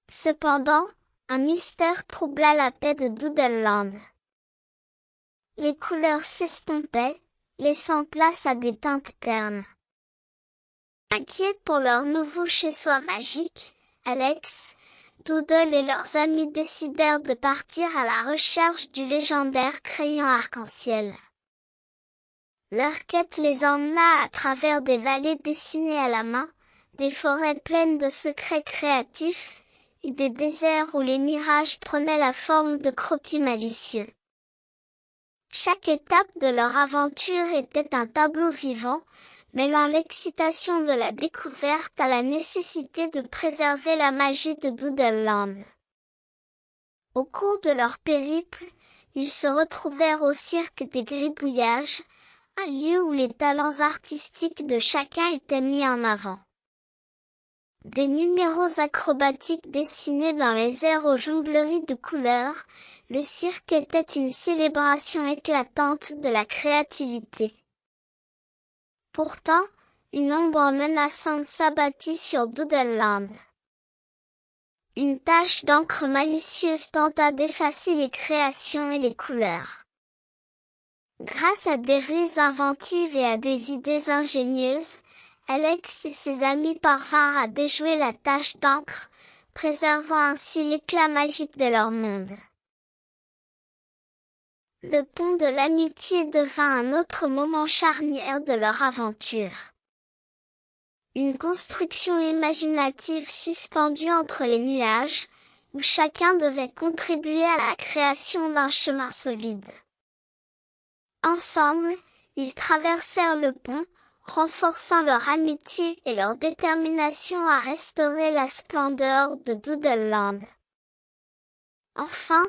Cependant, un mystère troubla la paix de Doodleland. Les couleurs s'estompaient, laissant place à des teintes ternes. Inquiets pour leur nouveau chez-soi magique, Alex, Doodle et leurs amis décidèrent de partir à la recherche du légendaire crayon arc-en-ciel. Leur quête les emmena à travers des vallées dessinées à la main, des forêts pleines de secrets créatifs, et des déserts où les mirages prenaient la forme de croquis malicieux. Chaque étape de leur aventure était un tableau vivant, mêlant l'excitation de la découverte à la nécessité de préserver la magie de Doodleland. Au cours de leur périple, ils se retrouvèrent au cirque des gribouillages, un lieu où les talents artistiques de chacun étaient mis en avant. Des numéros acrobatiques dessinés dans les airs aux jongleries de couleurs, le cirque était une célébration éclatante de la créativité. Pourtant, une ombre menaçante s'abattit sur Doodleland. Une tache d'encre malicieuse tenta d'effacer les créations et les couleurs. Grâce à des ruses inventives et à des idées ingénieuses, Alex et ses amis parvinrent à déjouer la tache d'encre, préservant ainsi l'éclat magique de leur monde. Le pont de l'amitié devint un autre moment charnière de leur aventure. Une construction imaginative suspendue entre les nuages, où chacun devait contribuer à la création d'un chemin solide. Ensemble, ils traversèrent le pont, renforçant leur amitié et leur détermination à restaurer la splendeur de Doodleland. Enfin,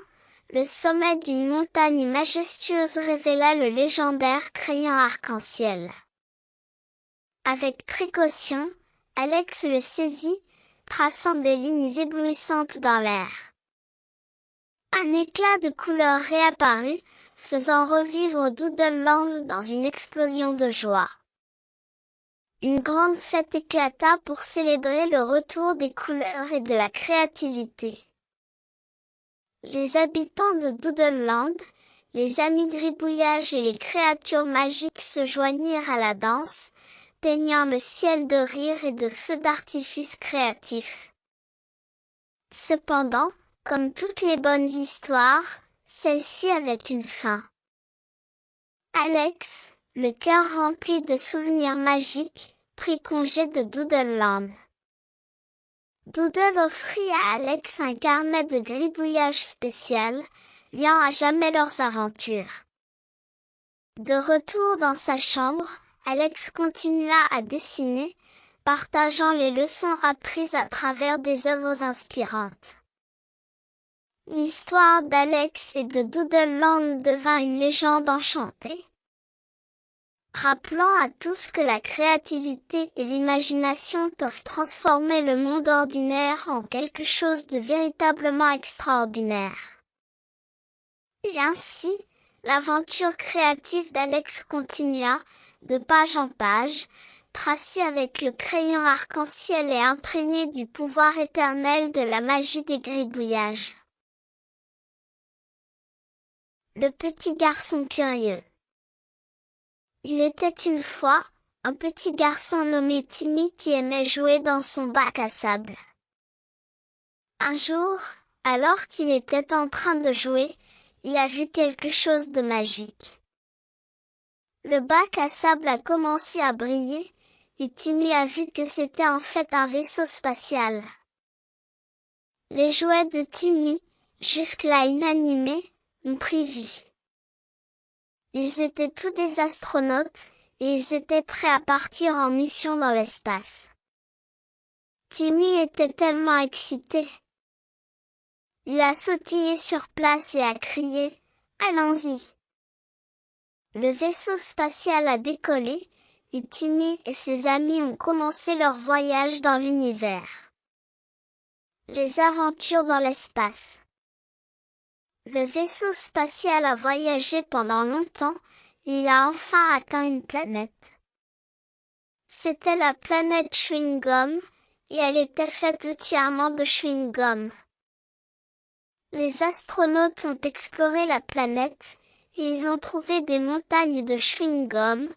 le sommet d'une montagne majestueuse révéla le légendaire crayon arc-en-ciel. Avec précaution, Alex le saisit, traçant des lignes éblouissantes dans l'air. Un éclat de couleur réapparut, faisant revivre Doodleland dans une explosion de joie. Une grande fête éclata pour célébrer le retour des couleurs et de la créativité. Les habitants de Doodleland, les amis gribouillages et les créatures magiques se joignirent à la danse, peignant le ciel de rire et de feux d'artifice créatifs. Cependant, comme toutes les bonnes histoires, celle-ci avait une fin. Alex, le cœur rempli de souvenirs magiques, prit congé de Doodleland. Doodle offrit à Alex un carnet de gribouillage spécial, liant à jamais leurs aventures. De retour dans sa chambre, Alex continua à dessiner, partageant les leçons apprises à travers des œuvres inspirantes. L'histoire d'Alex et de Doodleland devint une légende enchantée, rappelant à tous que la créativité et l'imagination peuvent transformer le monde ordinaire en quelque chose de véritablement extraordinaire. Et ainsi, l'aventure créative d'Alex continua, de page en page, tracée avec le crayon arc-en-ciel et imprégnée du pouvoir éternel de la magie des gribouillages. Le petit garçon curieux. Il était une fois, un petit garçon nommé Timmy qui aimait jouer dans son bac à sable. Un jour, alors qu'il était en train de jouer, il a vu quelque chose de magique. Le bac à sable a commencé à briller, et Timmy a vu que c'était en fait un vaisseau spatial. Les jouets de Timmy, jusque-là inanimés, ont pris vie. Ils étaient tous des astronautes, et ils étaient prêts à partir en mission dans l'espace. Timmy était tellement excité. Il a sautillé sur place et a crié « Allons-y !» Le vaisseau spatial a décollé, et Timmy et ses amis ont commencé leur voyage dans l'univers. Les aventures dans l'espace. Le vaisseau spatial a voyagé pendant longtemps, et il a enfin atteint une planète. C'était la planète Chewing-Gum, et elle était faite entièrement de chewing-gum. Les astronautes ont exploré la planète, et ils ont trouvé des montagnes de chewing-gum,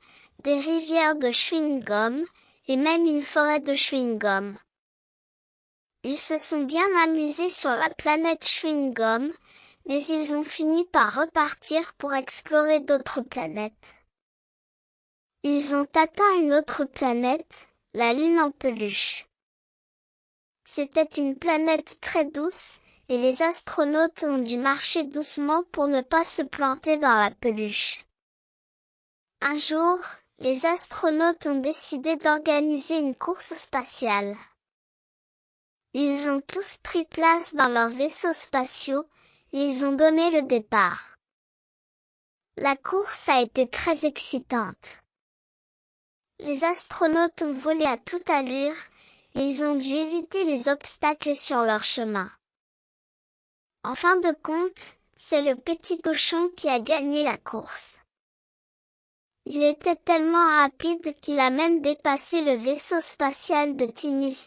des rivières de chewing-gum, et même une forêt de chewing-gum. Ils se sont bien amusés sur la planète chewing-gum, mais ils ont fini par repartir pour explorer d'autres planètes. Ils ont atteint une autre planète, la Lune en peluche. C'était une planète très douce, et les astronautes ont dû marcher doucement pour ne pas se planter dans la peluche. Un jour, les astronautes ont décidé d'organiser une course spatiale. Ils ont tous pris place dans leurs vaisseaux spatiaux, et ils ont donné le départ. La course a été très excitante. Les astronautes ont volé à toute allure, et ils ont dû éviter les obstacles sur leur chemin. En fin de compte, c'est le petit cochon qui a gagné la course. Il était tellement rapide qu'il a même dépassé le vaisseau spatial de Timmy.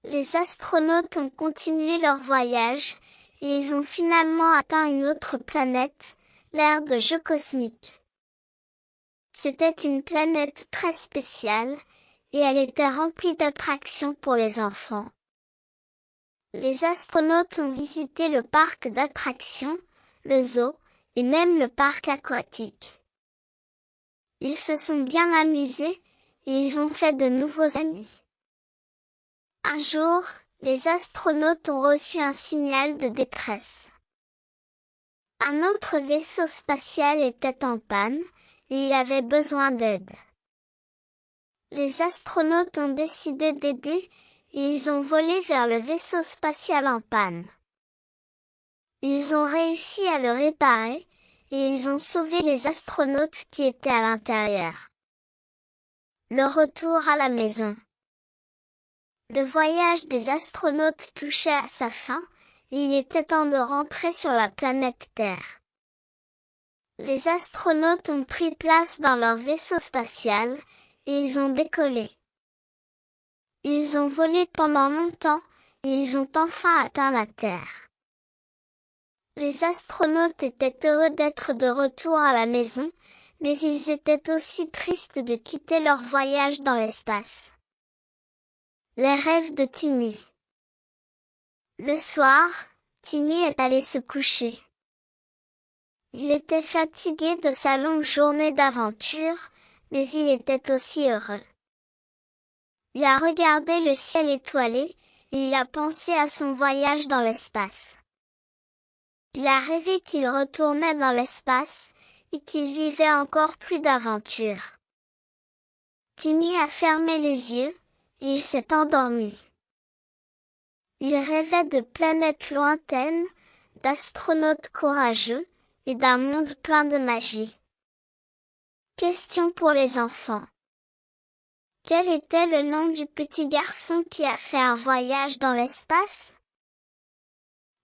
Les astronautes ont continué leur voyage, et ils ont finalement atteint une autre planète, l'ère de jeu cosmique. C'était une planète très spéciale, et elle était remplie d'attractions pour les enfants. Les astronautes ont visité le parc d'attractions, le zoo, et même le parc aquatique. Ils se sont bien amusés, et ils ont fait de nouveaux amis. Un jour, les astronautes ont reçu un signal de détresse. Un autre vaisseau spatial était en panne, et il avait besoin d'aide. Les astronautes ont décidé d'aider, et ils ont volé vers le vaisseau spatial en panne. Ils ont réussi à le réparer, et ils ont sauvé les astronautes qui étaient à l'intérieur. Le retour à la maison. Le voyage des astronautes touchait à sa fin, et il était temps de rentrer sur la planète Terre. Les astronautes ont pris place dans leur vaisseau spatial, et ils ont décollé. Ils ont volé pendant longtemps, et ils ont enfin atteint la Terre. Les astronautes étaient heureux d'être de retour à la maison, mais ils étaient aussi tristes de quitter leur voyage dans l'espace. Les rêves de Timmy. Le soir, Timmy est allé se coucher. Il était fatigué de sa longue journée d'aventure, mais il était aussi heureux. Il a regardé le ciel étoilé, et il a pensé à son voyage dans l'espace. Il a rêvé qu'il retournait dans l'espace, et qu'il vivait encore plus d'aventures. Timmy a fermé les yeux, et il s'est endormi. Il rêvait de planètes lointaines, d'astronautes courageux, et d'un monde plein de magie. Question pour les enfants. Quel était le nom du petit garçon qui a fait un voyage dans l'espace?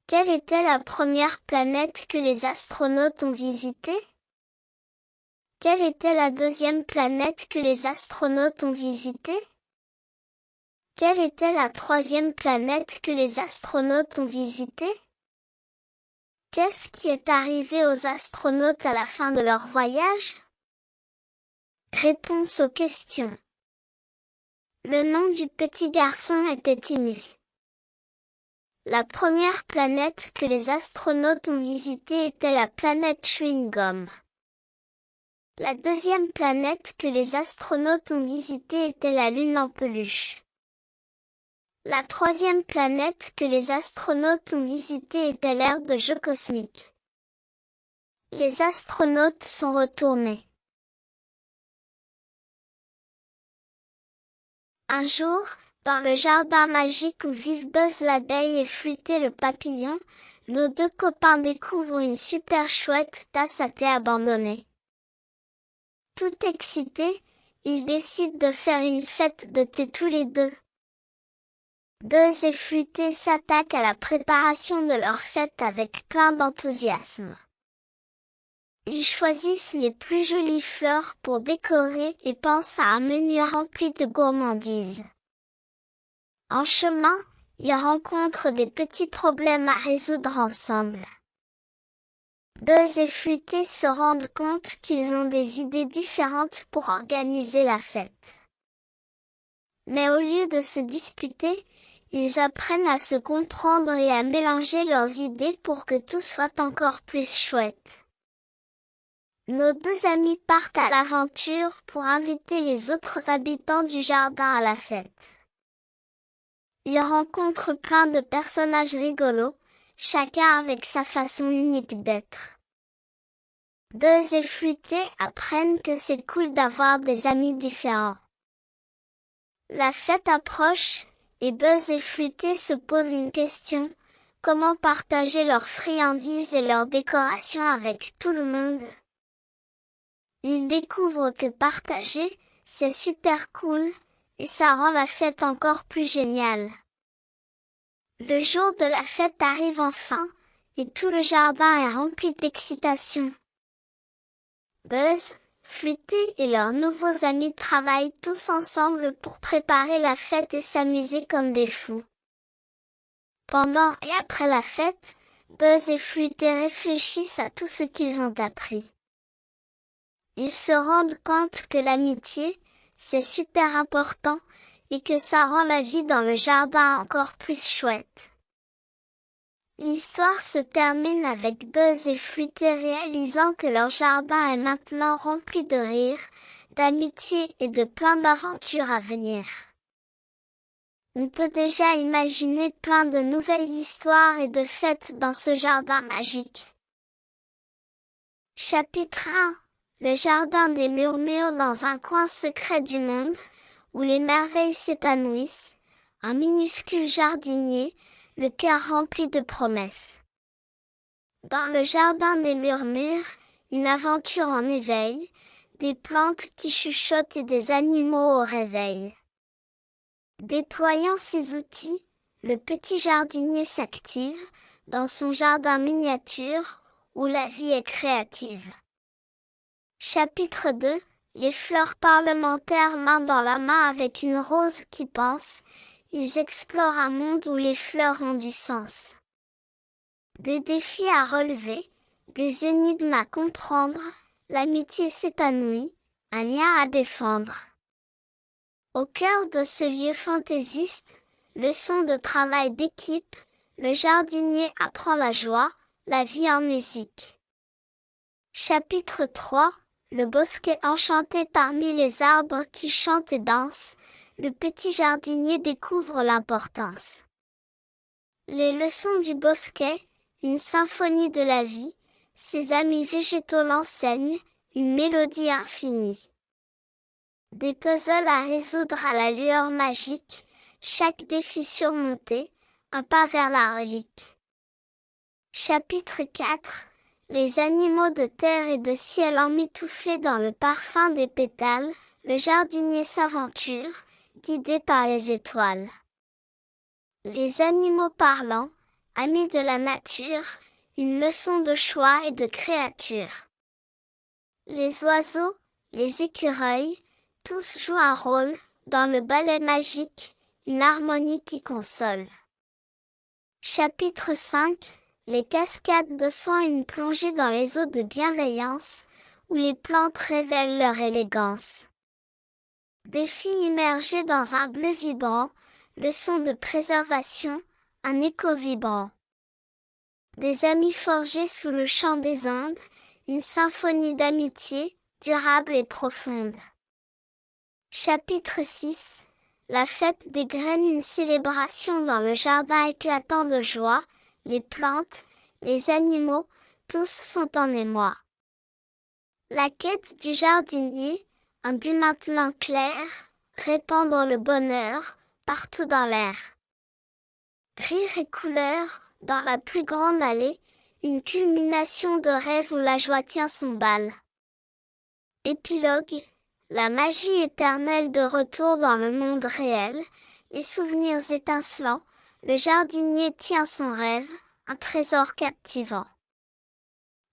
Quelle était la première planète que les astronautes ont visitée? Quelle était la deuxième planète que les astronautes ont visitée? Quelle était la troisième planète que les astronautes ont visitée? Qu'est-ce qui est arrivé aux astronautes à la fin de leur voyage? Réponse aux questions. Le nom du petit garçon était Timmy. La première planète que les astronautes ont visitée était la planète Chewing-Gum. La deuxième planète que les astronautes ont visitée était la Lune en peluche. La troisième planète que les astronautes ont visitée était l'aire de jeu cosmique. Les astronautes sont retournés. Un jour, dans le jardin magique où vivent Buzz l'abeille et Fluté le papillon, nos deux copains découvrent une super chouette tasse à thé abandonnée. Tout excités, ils décident de faire une fête de thé tous les deux. Buzz et Fluté s'attaquent à la préparation de leur fête avec plein d'enthousiasme. Ils choisissent les plus jolies fleurs pour décorer et pensent à un menu rempli de gourmandises. En chemin, ils rencontrent des petits problèmes à résoudre ensemble. Buzz et Fluté se rendent compte qu'ils ont des idées différentes pour organiser la fête. Mais au lieu de se disputer, ils apprennent à se comprendre et à mélanger leurs idées pour que tout soit encore plus chouette. Nos deux amis partent à l'aventure pour inviter les autres habitants du jardin à la fête. Ils rencontrent plein de personnages rigolos, chacun avec sa façon unique d'être. Buzz et Fluté apprennent que c'est cool d'avoir des amis différents. La fête approche, et Buzz et Fluté se posent une question: comment partager leurs friandises et leurs décorations avec tout le monde? Ils découvrent que partager, c'est super cool, et ça rend la fête encore plus géniale. Le jour de la fête arrive enfin, et tout le jardin est rempli d'excitation. Buzz, Fluté et leurs nouveaux amis travaillent tous ensemble pour préparer la fête et s'amuser comme des fous. Pendant et après la fête, Buzz et Fluté réfléchissent à tout ce qu'ils ont appris. Ils se rendent compte que l'amitié, c'est super important, et que ça rend la vie dans le jardin encore plus chouette. L'histoire se termine avec Buzz et Fluté réalisant que leur jardin est maintenant rempli de rire, d'amitié et de plein d'aventures à venir. On peut déjà imaginer plein de nouvelles histoires et de fêtes dans ce jardin magique. Chapitre 1. Le jardin des murmures dans un coin secret du monde, où les merveilles s'épanouissent, un minuscule jardinier, le cœur rempli de promesses. Dans le jardin des murmures, une aventure en éveil, des plantes qui chuchotent et des animaux au réveil. Déployant ses outils, le petit jardinier s'active, dans son jardin miniature, où la vie est créative. Chapitre 2. Les fleurs parlementaires main dans la main avec une rose qui pense, ils explorent un monde où les fleurs ont du sens. Des défis à relever, des énigmes à comprendre, l'amitié s'épanouit, un lien à défendre. Au cœur de ce lieu fantaisiste, leçon de travail d'équipe, le jardinier apprend la joie, la vie en musique. Chapitre 3. Le bosquet enchanté. Parmi les arbres qui chantent et dansent, le petit jardinier découvre l'importance. Les leçons du bosquet, une symphonie de la vie, ses amis végétaux l'enseignent, une mélodie infinie. Des puzzles à résoudre à la lueur magique, chaque défi surmonté, un pas vers la relique. Chapitre 4. Les animaux de terre et de ciel emmitouflés dans le parfum des pétales, le jardinier s'aventure, guidé par les étoiles. Les animaux parlants, amis de la nature, une leçon de choix et de créature. Les oiseaux, les écureuils, tous jouent un rôle, dans le ballet magique, une harmonie qui console. Chapitre 5. Les cascades de soins, une plongée dans les eaux de bienveillance, où les plantes révèlent leur élégance. Des filles immergées dans un bleu vibrant, leçon de préservation, un écho vibrant. Des amis forgés sous le chant des ondes, une symphonie d'amitié, durable et profonde. Chapitre 6. La fête des graines, une célébration dans le jardin éclatant de joie, les plantes, les animaux, tous sont en émoi. La quête du jardinier, un but maintenant clair, répandre le bonheur, partout dans l'air. Rire et couleurs, dans la plus grande allée, une culmination de rêve où la joie tient son bal. Épilogue, la magie éternelle de retour dans le monde réel, les souvenirs étincelants, le jardinier tient son rêve, un trésor captivant.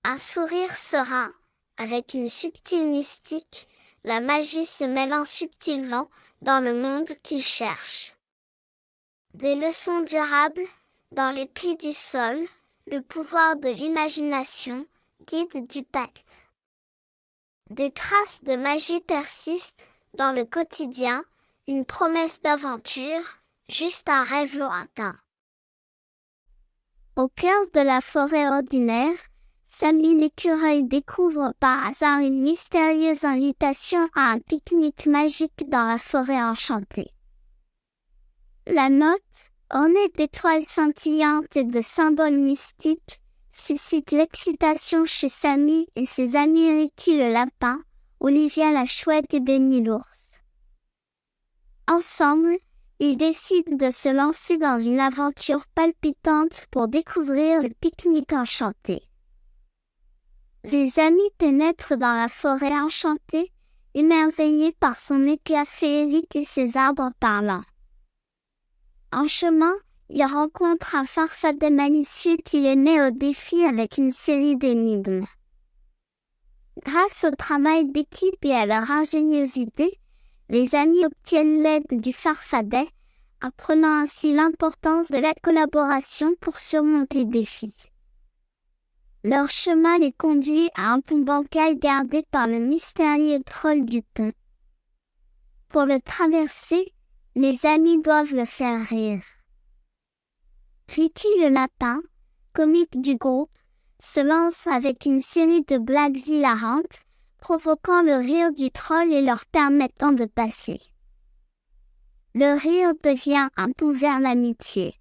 Un sourire serein, avec une subtile mystique, la magie se mêlant subtilement dans le monde qu'il cherche. Des leçons durables, dans les plis du sol, le pouvoir de l'imagination, guide du pacte. Des traces de magie persistent, dans le quotidien, une promesse d'aventure, juste un rêve lointain. Au cœur de la forêt ordinaire, Samy l'écureuil découvre par hasard une mystérieuse invitation à un pique-nique magique dans la forêt enchantée. La note, ornée d'étoiles scintillantes et de symboles mystiques, suscite l'excitation chez Samy et ses amis Ricky le lapin, Olivia la chouette et Benny l'ours. Ensemble, ils décident de se lancer dans une aventure palpitante pour découvrir le pique-nique enchanté. Les amis pénètrent dans la forêt enchantée, émerveillés par son éclat féerique et ses arbres parlants. En chemin, ils rencontrent un farfadet malicieux qui les met au défi avec une série d'énigmes. Grâce au travail d'équipe et à leur ingéniosité, les amis obtiennent l'aide du farfadet, apprenant ainsi l'importance de la collaboration pour surmonter les défis. Leur chemin les conduit à un pont bancal gardé par le mystérieux troll du pont. Pour le traverser, les amis doivent le faire rire. Ricky le lapin, comique du groupe, se lance avec une série de blagues hilarantes, provoquant le rire du troll et leur permettant de passer. Le rire devient un pont vers l'amitié.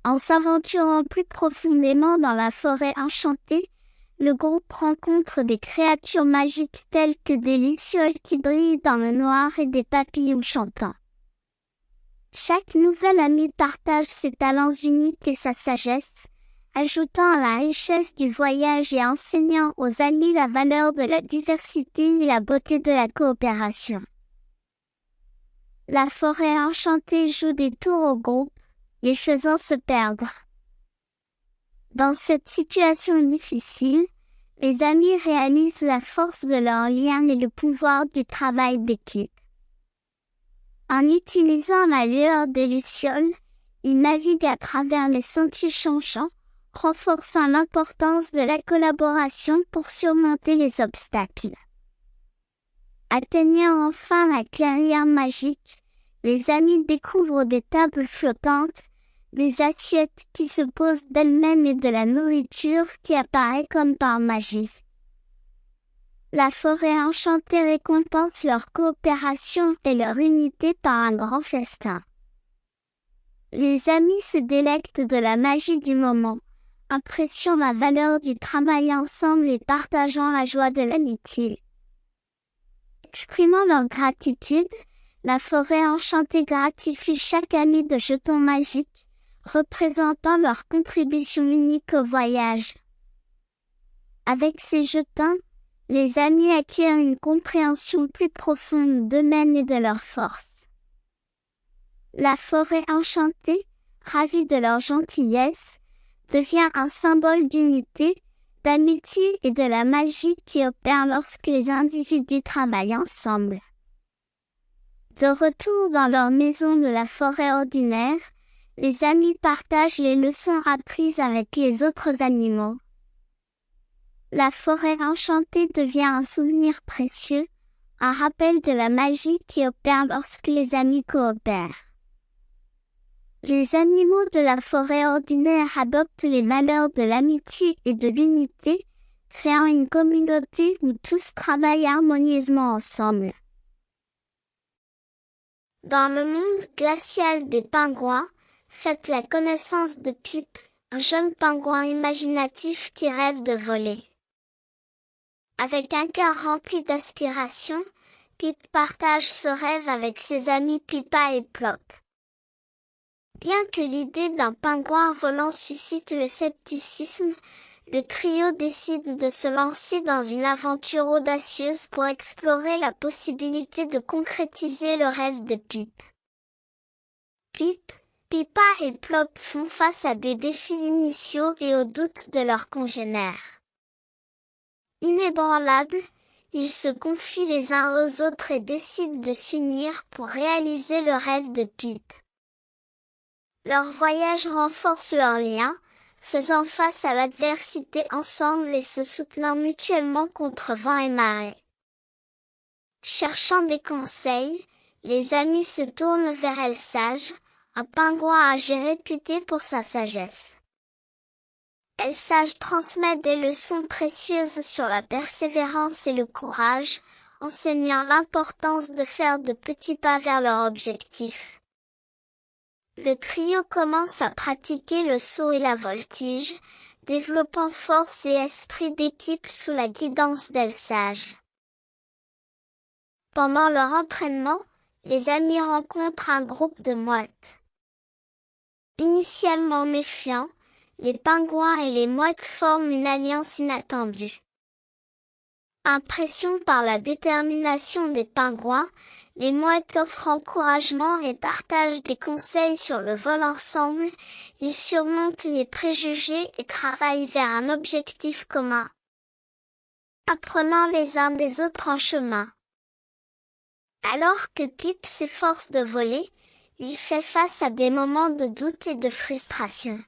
En s'aventurant plus profondément dans la forêt enchantée, le groupe rencontre des créatures magiques telles que des lucioles qui brillent dans le noir et des papillons chantants. Chaque nouvel ami partage ses talents uniques et sa sagesse, ajoutant à la richesse du voyage et enseignant aux amis la valeur de la diversité et la beauté de la coopération. La forêt enchantée joue des tours au groupe, les faisant se perdre. Dans cette situation difficile, les amis réalisent la force de leur lien et le pouvoir du travail d'équipe. En utilisant la lueur des lucioles, ils naviguent à travers les sentiers changeants, renforçant l'importance de la collaboration pour surmonter les obstacles. Atteignant enfin la clairière magique, les amis découvrent des tables flottantes, les assiettes qui se posent d'elles-mêmes et de la nourriture qui apparaît comme par magie. La forêt enchantée récompense leur coopération et leur unité par un grand festin. Les amis se délectent de la magie du moment, appréciant la valeur du travail ensemble et partageant la joie de l'amitié. Exprimant leur gratitude, la forêt enchantée gratifie chaque ami de jetons magiques, représentant leur contribution unique au voyage. Avec ces jetons, les amis acquièrent une compréhension plus profonde d'eux-mêmes et de leurs forces. La forêt enchantée, ravie de leur gentillesse, devient un symbole d'unité, d'amitié et de la magie qui opère lorsque les individus travaillent ensemble. De retour dans leur maison de la forêt ordinaire, les amis partagent les leçons apprises avec les autres animaux. La forêt enchantée devient un souvenir précieux, un rappel de la magie qui opère lorsque les amis coopèrent. Les animaux de la forêt ordinaire adoptent les valeurs de l'amitié et de l'unité, créant une communauté où tous travaillent harmonieusement ensemble. Dans le monde glacial des pingouins, faites la connaissance de Pip, un jeune pingouin imaginatif qui rêve de voler. Avec un cœur rempli d'aspiration, Pip partage ce rêve avec ses amis Pipa et Plop. Bien que l'idée d'un pingouin volant suscite le scepticisme, le trio décide de se lancer dans une aventure audacieuse pour explorer la possibilité de concrétiser le rêve de Pip. Pip, Pipa et Plop font face à des défis initiaux et aux doutes de leurs congénères. Inébranlables, ils se confient les uns aux autres et décident de s'unir pour réaliser le rêve de Pip. Leur voyage renforce leurs liens, faisant face à l'adversité ensemble et se soutenant mutuellement contre vent et marée. Cherchant des conseils, les amis se tournent vers Elsage, un pingouin âgé réputé pour sa sagesse. Elsage transmet des leçons précieuses sur la persévérance et le courage, enseignant l'importance de faire de petits pas vers leur objectif. Le trio commence à pratiquer le saut et la voltige, développant force et esprit d'équipe sous la guidance d'Elsage. Pendant leur entraînement, les amis rencontrent un groupe de mouettes. Initialement méfiants, les pingouins et les mouettes forment une alliance inattendue. Impressionnés par la détermination des pingouins, les mouettes offrent encouragement et partagent des conseils sur le vol ensemble, ils surmontent les préjugés et travaillent vers un objectif commun, apprenant les uns des autres en chemin. Alors que Pip s'efforce de voler, il fait face à des moments de doute et de frustration.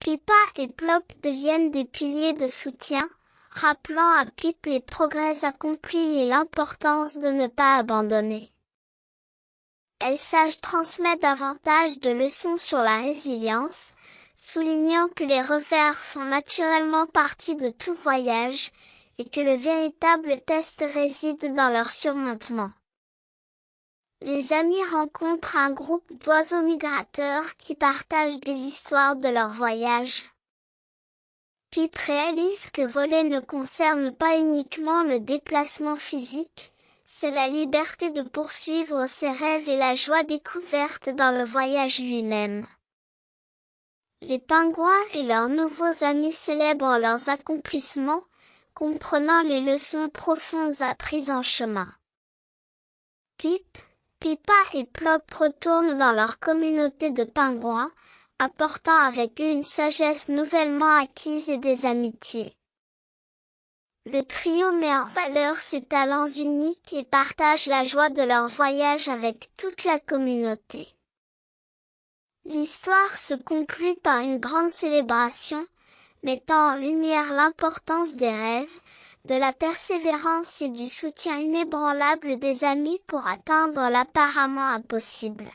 Pipa et Plop deviennent des piliers de soutien, rappelant à Pip les progrès accomplis et l'importance de ne pas abandonner. Elsage transmet davantage de leçons sur la résilience, soulignant que les revers font naturellement partie de tout voyage, et que le véritable test réside dans leur surmontement. Les amis rencontrent un groupe d'oiseaux migrateurs qui partagent des histoires de leur voyage. Pip réalise que voler ne concerne pas uniquement le déplacement physique, c'est la liberté de poursuivre ses rêves et la joie découverte dans le voyage lui-même. Les pingouins et leurs nouveaux amis célèbrent leurs accomplissements, comprenant les leçons profondes apprises en chemin. Pip, Pipa et Plop retournent dans leur communauté de pingouins, apportant avec eux une sagesse nouvellement acquise et des amitiés. Le trio met en valeur ses talents uniques et partage la joie de leur voyage avec toute la communauté. L'histoire se conclut par une grande célébration, mettant en lumière l'importance des rêves, de la persévérance et du soutien inébranlable des amis pour atteindre l'apparemment impossible.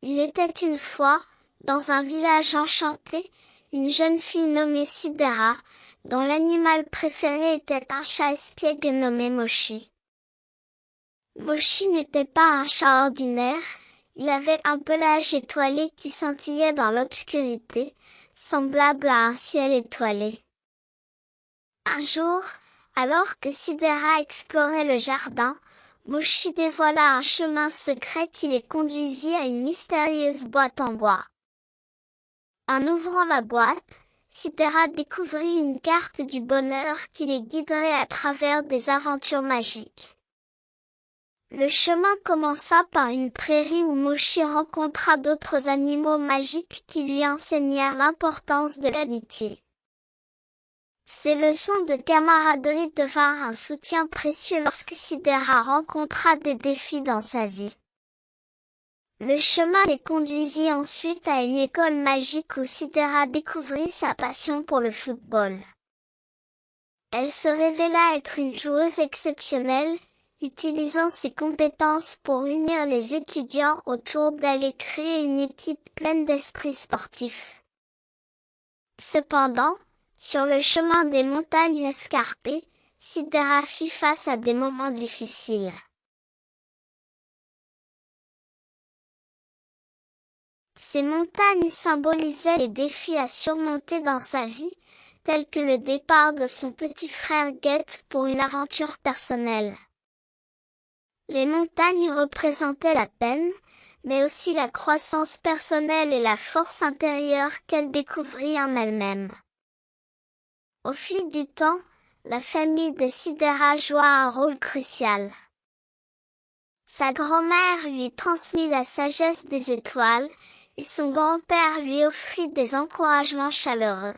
Il était une fois, dans un village enchanté, une jeune fille nommée Sidera, dont l'animal préféré était un chat espiègle nommé Mochi. Mochi n'était pas un chat ordinaire, il avait un pelage étoilé qui scintillait dans l'obscurité, semblable à un ciel étoilé. Un jour, alors que Sidera explorait le jardin, Mochi dévoila un chemin secret qui les conduisit à une mystérieuse boîte en bois. En ouvrant la boîte, Sidera découvrit une carte du bonheur qui les guiderait à travers des aventures magiques. Le chemin commença par une prairie où Mochi rencontra d'autres animaux magiques qui lui enseignèrent l'importance de l'amitié. Ces leçons de camaraderie devinrent un soutien précieux lorsque Sidera rencontra des défis dans sa vie. Le chemin les conduisit ensuite à une école magique où Sidera découvrit sa passion pour le football. Elle se révéla être une joueuse exceptionnelle, utilisant ses compétences pour unir les étudiants autour d'elle et créer une équipe pleine d'esprit sportif. Cependant, sur le chemin des montagnes escarpées, Sidera fit face à des moments difficiles. Ces montagnes symbolisaient les défis à surmonter dans sa vie, tels que le départ de son petit frère Get pour une aventure personnelle. Les montagnes représentaient la peine, mais aussi la croissance personnelle et la force intérieure qu'elle découvrit en elle-même. Au fil du temps, la famille de Sidera joua un rôle crucial. Sa grand-mère lui transmit la sagesse des étoiles, et son grand-père lui offrit des encouragements chaleureux.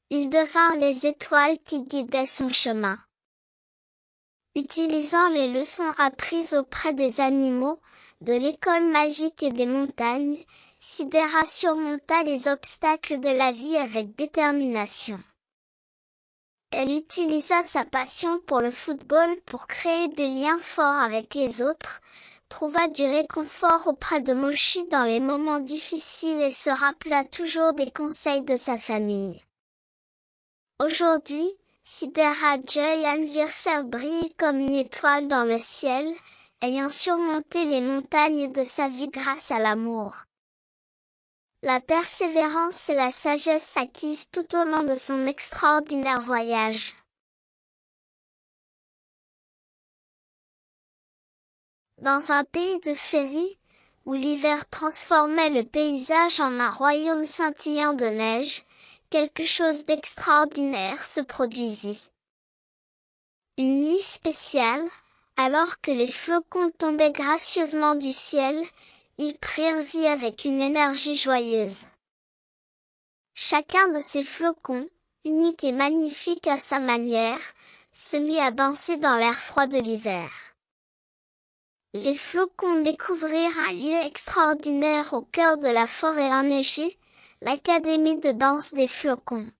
Ils devinrent les étoiles qui guidaient son chemin. Utilisant les leçons apprises auprès des animaux, de l'école magique et des montagnes, Sidera surmonta les obstacles de la vie avec détermination. Elle utilisa sa passion pour le football pour créer des liens forts avec les autres, trouva du réconfort auprès de Mochi dans les moments difficiles et se rappela toujours des conseils de sa famille. Aujourd'hui, Sidera Joy Anniversaire brille comme une étoile dans le ciel, ayant surmonté les montagnes de sa vie grâce à l'amour, la persévérance et la sagesse acquises tout au long de son extraordinaire voyage. Dans un pays de féerie, où l'hiver transformait le paysage en un royaume scintillant de neige, quelque chose d'extraordinaire se produisit. Une nuit spéciale, alors que les flocons tombaient gracieusement du ciel, ils prirent vie avec une énergie joyeuse. Chacun de ces flocons, unique et magnifique à sa manière, se mit à danser dans l'air froid de l'hiver. Les flocons découvrirent un lieu extraordinaire au cœur de la forêt enneigée, l'Académie de danse des flocons.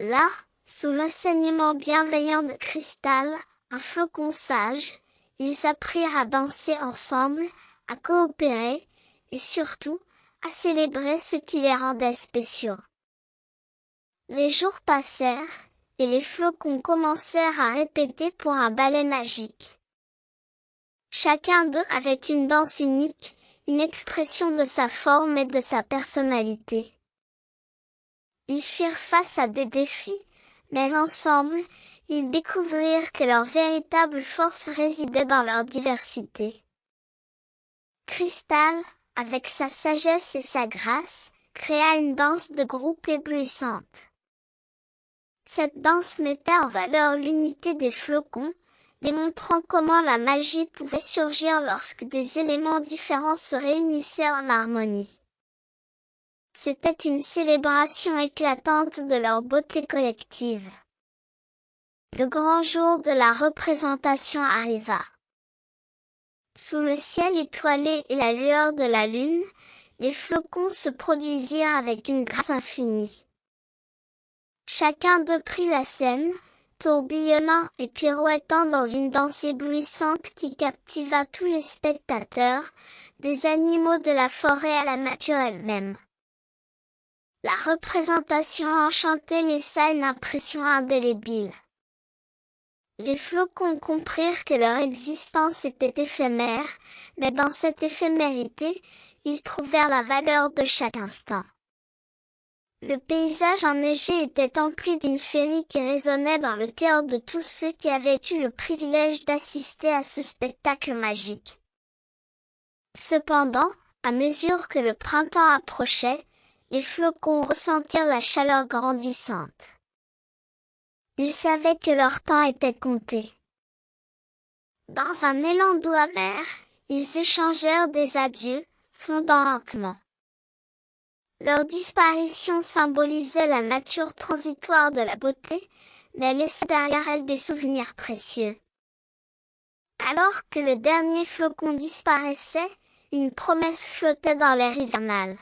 Là, sous l'enseignement bienveillant de Cristal, un flocon sage, ils apprirent à danser ensemble, à coopérer, et surtout, à célébrer ce qui les rendait spéciaux. Les jours passèrent, et les flocons commencèrent à répéter pour un ballet magique. Chacun d'eux avait une danse unique, une expression de sa forme et de sa personnalité. Ils firent face à des défis, mais ensemble, ils découvrirent que leur véritable force résidait dans leur diversité. Cristal, avec sa sagesse et sa grâce, créa une danse de groupe éblouissante. Cette danse mettait en valeur l'unité des flocons, démontrant comment la magie pouvait surgir lorsque des éléments différents se réunissaient en harmonie. C'était une célébration éclatante de leur beauté collective. Le grand jour de la représentation arriva. Sous le ciel étoilé et la lueur de la lune, les flocons se produisirent avec une grâce infinie. Chacun d'eux prit la scène, tourbillonnant et pirouettant dans une danse éblouissante qui captiva tous les spectateurs, des animaux de la forêt à la nature elle-même. La représentation enchantée laissa une impression indélébile. Les flocons comprirent que leur existence était éphémère, mais dans cette éphémérité, ils trouvèrent la valeur de chaque instant. Le paysage enneigé était empli d'une féerie qui résonnait dans le cœur de tous ceux qui avaient eu le privilège d'assister à ce spectacle magique. Cependant, à mesure que le printemps approchait, les flocons ressentirent la chaleur grandissante. Ils savaient que leur temps était compté. Dans un élan doux amer, ils échangèrent des adieux, fondant lentement. Leur disparition symbolisait la nature transitoire de la beauté, mais laissait derrière elle des souvenirs précieux. Alors que le dernier flocon disparaissait, une promesse flottait dans l'air hivernal.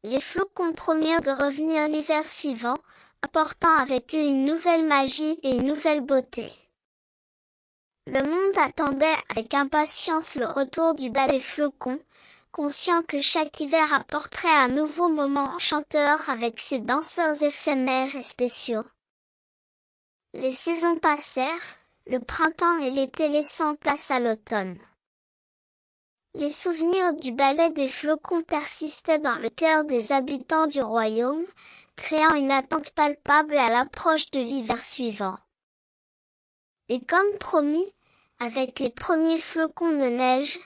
Les flocons promirent de revenir l'hiver suivant, apportant avec eux une nouvelle magie et une nouvelle beauté. Le monde attendait avec impatience le retour du bal des flocons, conscient que chaque hiver apporterait un nouveau moment enchanteur avec ses danseurs éphémères et spéciaux. Les saisons passèrent, le printemps et l'été laissant place à l'automne. Les souvenirs du ballet des flocons persistaient dans le cœur des habitants du royaume, créant une attente palpable à l'approche de l'hiver suivant. Et comme promis, avec les premiers flocons de neige,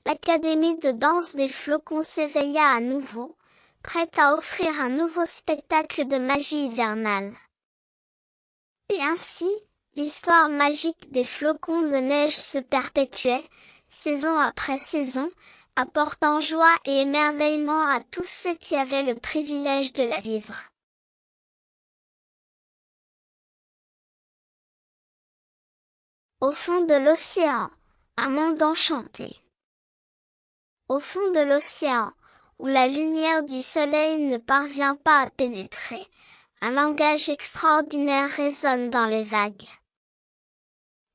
l'Académie de danse des flocons s'éveilla à nouveau, prête à offrir un nouveau spectacle de magie hivernale. Et ainsi, l'histoire magique des flocons de neige se perpétuait, saison après saison, apportant joie et émerveillement à tous ceux qui avaient le privilège de la vivre. Au fond de l'océan, un monde enchanté. Au fond de l'océan, où la lumière du soleil ne parvient pas à pénétrer, un langage extraordinaire résonne dans les vagues.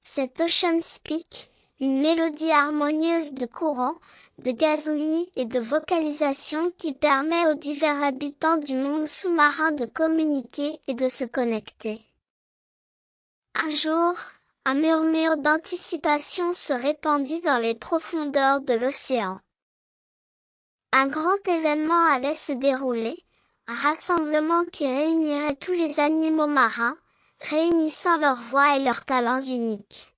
C'est Ocean Speak, une mélodie harmonieuse de courants, de gazouillis et de vocalisations qui permet aux divers habitants du monde sous-marin de communiquer et de se connecter. Un jour, un murmure d'anticipation se répandit dans les profondeurs de l'océan. Un grand événement allait se dérouler, un rassemblement qui réunirait tous les animaux marins, réunissant leurs voix et leurs talents uniques.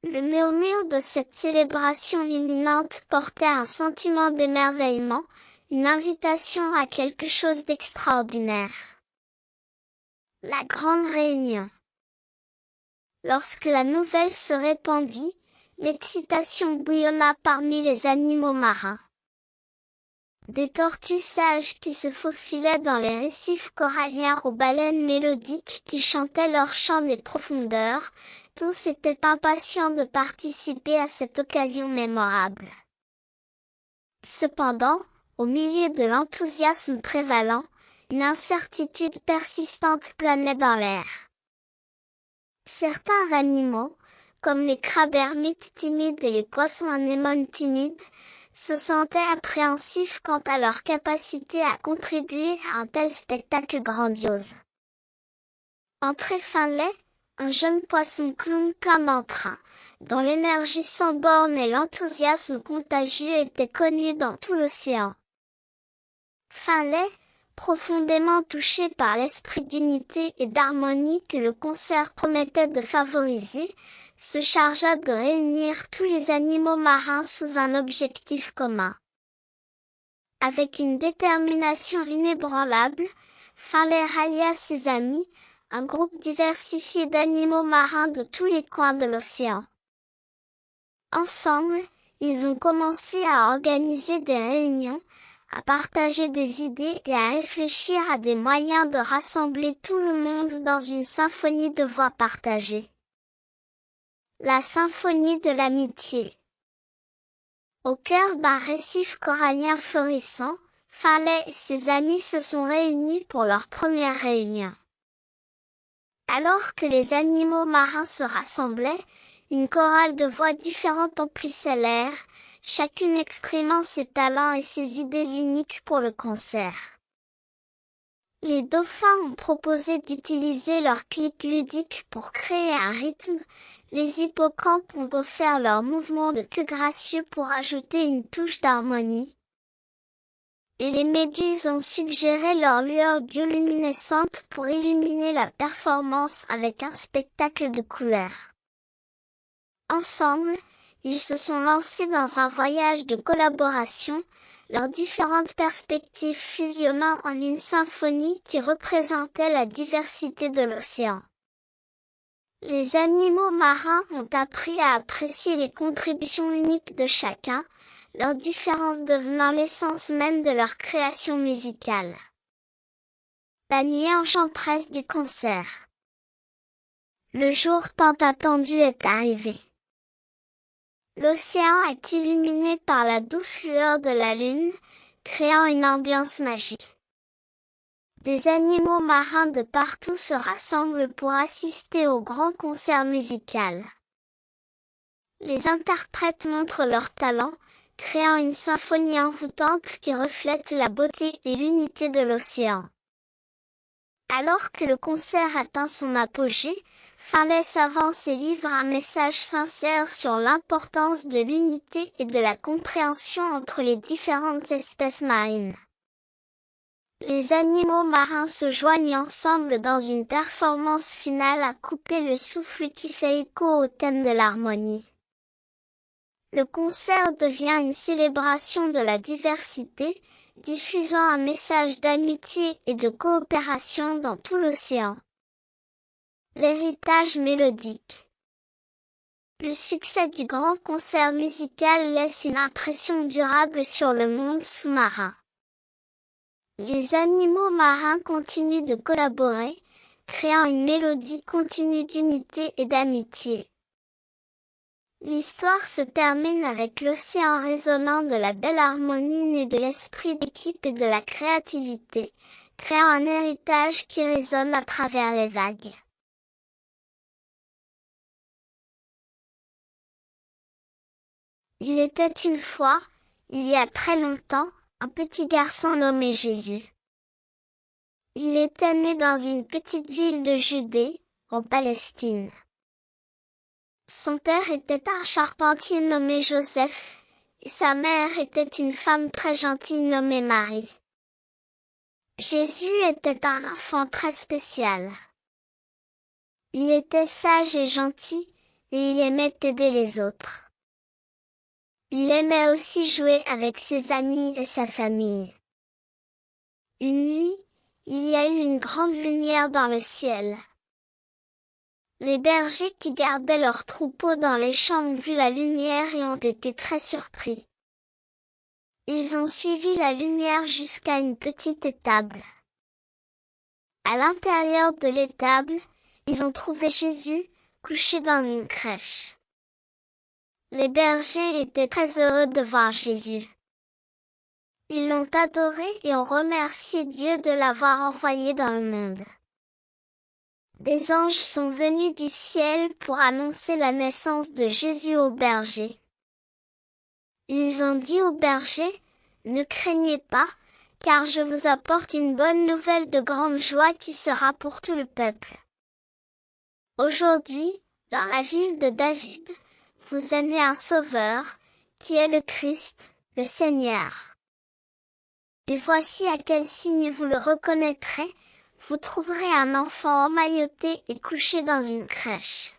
Le murmure de cette célébration imminente portait un sentiment d'émerveillement, une invitation à quelque chose d'extraordinaire. La grande réunion. Lorsque la nouvelle se répandit, l'excitation bouillonna parmi les animaux marins. Des tortues sages qui se faufilaient dans les récifs coralliens aux baleines mélodiques qui chantaient leur chant des profondeurs, tous étaient impatients de participer à cette occasion mémorable. Cependant, au milieu de l'enthousiasme prévalant, une incertitude persistante planait dans l'air. Certains animaux, comme les crabes ermites timides et les poissons anémones timides, se sentaient appréhensifs quant à leur capacité à contribuer à un tel spectacle grandiose. Entré Finlay, un jeune poisson clown plein d'entrain, dont l'énergie sans borne et l'enthousiasme contagieux étaient connus dans tout l'océan. Finlay, profondément touché par l'esprit d'unité et d'harmonie que le concert promettait de favoriser, se chargea de réunir tous les animaux marins sous un objectif commun. Avec une détermination inébranlable, Finlay rallia ses amis, un groupe diversifié d'animaux marins de tous les coins de l'océan. Ensemble, ils ont commencé à organiser des réunions, à partager des idées et à réfléchir à des moyens de rassembler tout le monde dans une symphonie de voix partagées. La symphonie de l'amitié. Au cœur d'un récif corallien florissant, Finlay et ses amis se sont réunis pour leur première réunion. Alors que les animaux marins se rassemblaient, une chorale de voix différentes emplissait l'air, chacune exprimant ses talents et ses idées uniques pour le concert. Les dauphins ont proposé d'utiliser leur clic ludique pour créer un rythme, les hippocampes ont offert leur mouvement de queue gracieux pour ajouter une touche d'harmonie, et les méduses ont suggéré leur lueur bioluminescente pour illuminer la performance avec un spectacle de couleurs. Ensemble, ils se sont lancés dans un voyage de collaboration, leurs différentes perspectives fusionnant en une symphonie qui représentait la diversité de l'océan. Les animaux marins ont appris à apprécier les contributions uniques de chacun, leurs différences devenant l'essence même de leur création musicale. La nuit enchanteresse du concert. Le jour tant attendu est arrivé. L'océan est illuminé par la douce lueur de la lune, créant une ambiance magique. Des animaux marins de partout se rassemblent pour assister au grand concert musical. Les interprètes montrent leur talent, créant une symphonie envoûtante qui reflète la beauté et l'unité de l'océan. Alors que le concert atteint son apogée, Farley s'avance et livre un message sincère sur l'importance de l'unité et de la compréhension entre les différentes espèces marines. Les animaux marins se joignent ensemble dans une performance finale à couper le souffle qui fait écho au thème de l'harmonie. Le concert devient une célébration de la diversité, diffusant un message d'amitié et de coopération dans tout l'océan. L'héritage mélodique. Le succès du grand concert musical laisse une impression durable sur le monde sous-marin. Les animaux marins continuent de collaborer, créant une mélodie continue d'unité et d'amitié. L'histoire se termine avec l'océan résonnant de la belle harmonie née de l'esprit d'équipe et de la créativité, créant un héritage qui résonne à travers les vagues. Il était une fois, il y a très longtemps, un petit garçon nommé Jésus. Il était né dans une petite ville de Judée, en Palestine. Son père était un charpentier nommé Joseph, et sa mère était une femme très gentille nommée Marie. Jésus était un enfant très spécial. Il était sage et gentil, et il aimait aider les autres. Il aimait aussi jouer avec ses amis et sa famille. Une nuit, il y a eu une grande lumière dans le ciel. Les bergers qui gardaient leurs troupeaux dans les champs ont vu la lumière et ont été très surpris. Ils ont suivi la lumière jusqu'à une petite étable. À l'intérieur de l'étable, ils ont trouvé Jésus, couché dans une crèche. Les bergers étaient très heureux de voir Jésus. Ils l'ont adoré et ont remercié Dieu de l'avoir envoyé dans le monde. Des anges sont venus du ciel pour annoncer la naissance de Jésus aux bergers. Ils ont dit aux bergers, « Ne craignez pas, car je vous apporte une bonne nouvelle de grande joie qui sera pour tout le peuple. Aujourd'hui, dans la ville de David, vous est né un sauveur, qui est le Christ, le Seigneur. Et voici à quel signe vous le reconnaîtrez, vous trouverez un enfant emmailloté et couché dans une crèche. »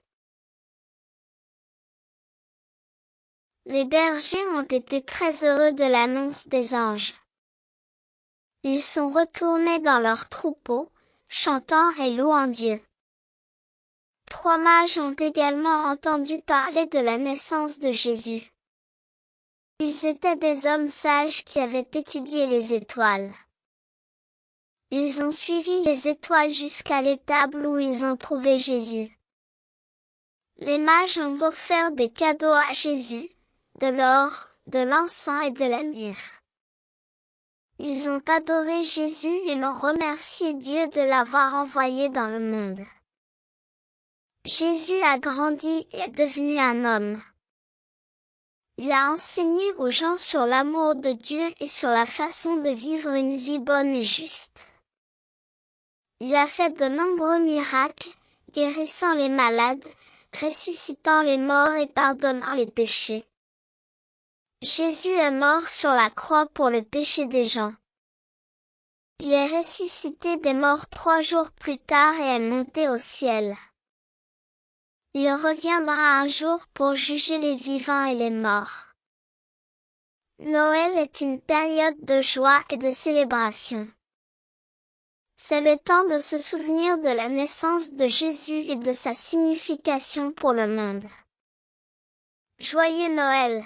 Les bergers ont été très heureux de l'annonce des anges. Ils sont retournés dans leur troupeau, chantant et louant Dieu. 3 mages ont également entendu parler de la naissance de Jésus. Ils étaient des hommes sages qui avaient étudié les étoiles. Ils ont suivi les étoiles jusqu'à l'étable où ils ont trouvé Jésus. Les mages ont offert des cadeaux à Jésus, de l'or, de l'encens et de la myrrhe. Ils ont adoré Jésus et l'ont remercié Dieu de l'avoir envoyé dans le monde. Jésus a grandi et est devenu un homme. Il a enseigné aux gens sur l'amour de Dieu et sur la façon de vivre une vie bonne et juste. Il a fait de nombreux miracles, guérissant les malades, ressuscitant les morts et pardonnant les péchés. Jésus est mort sur la croix pour le péché des gens. Il est ressuscité des morts 3 jours plus tard et est monté au ciel. Il reviendra un jour pour juger les vivants et les morts. Noël est une période de joie et de célébration. C'est le temps de se souvenir de la naissance de Jésus et de sa signification pour le monde. Joyeux Noël!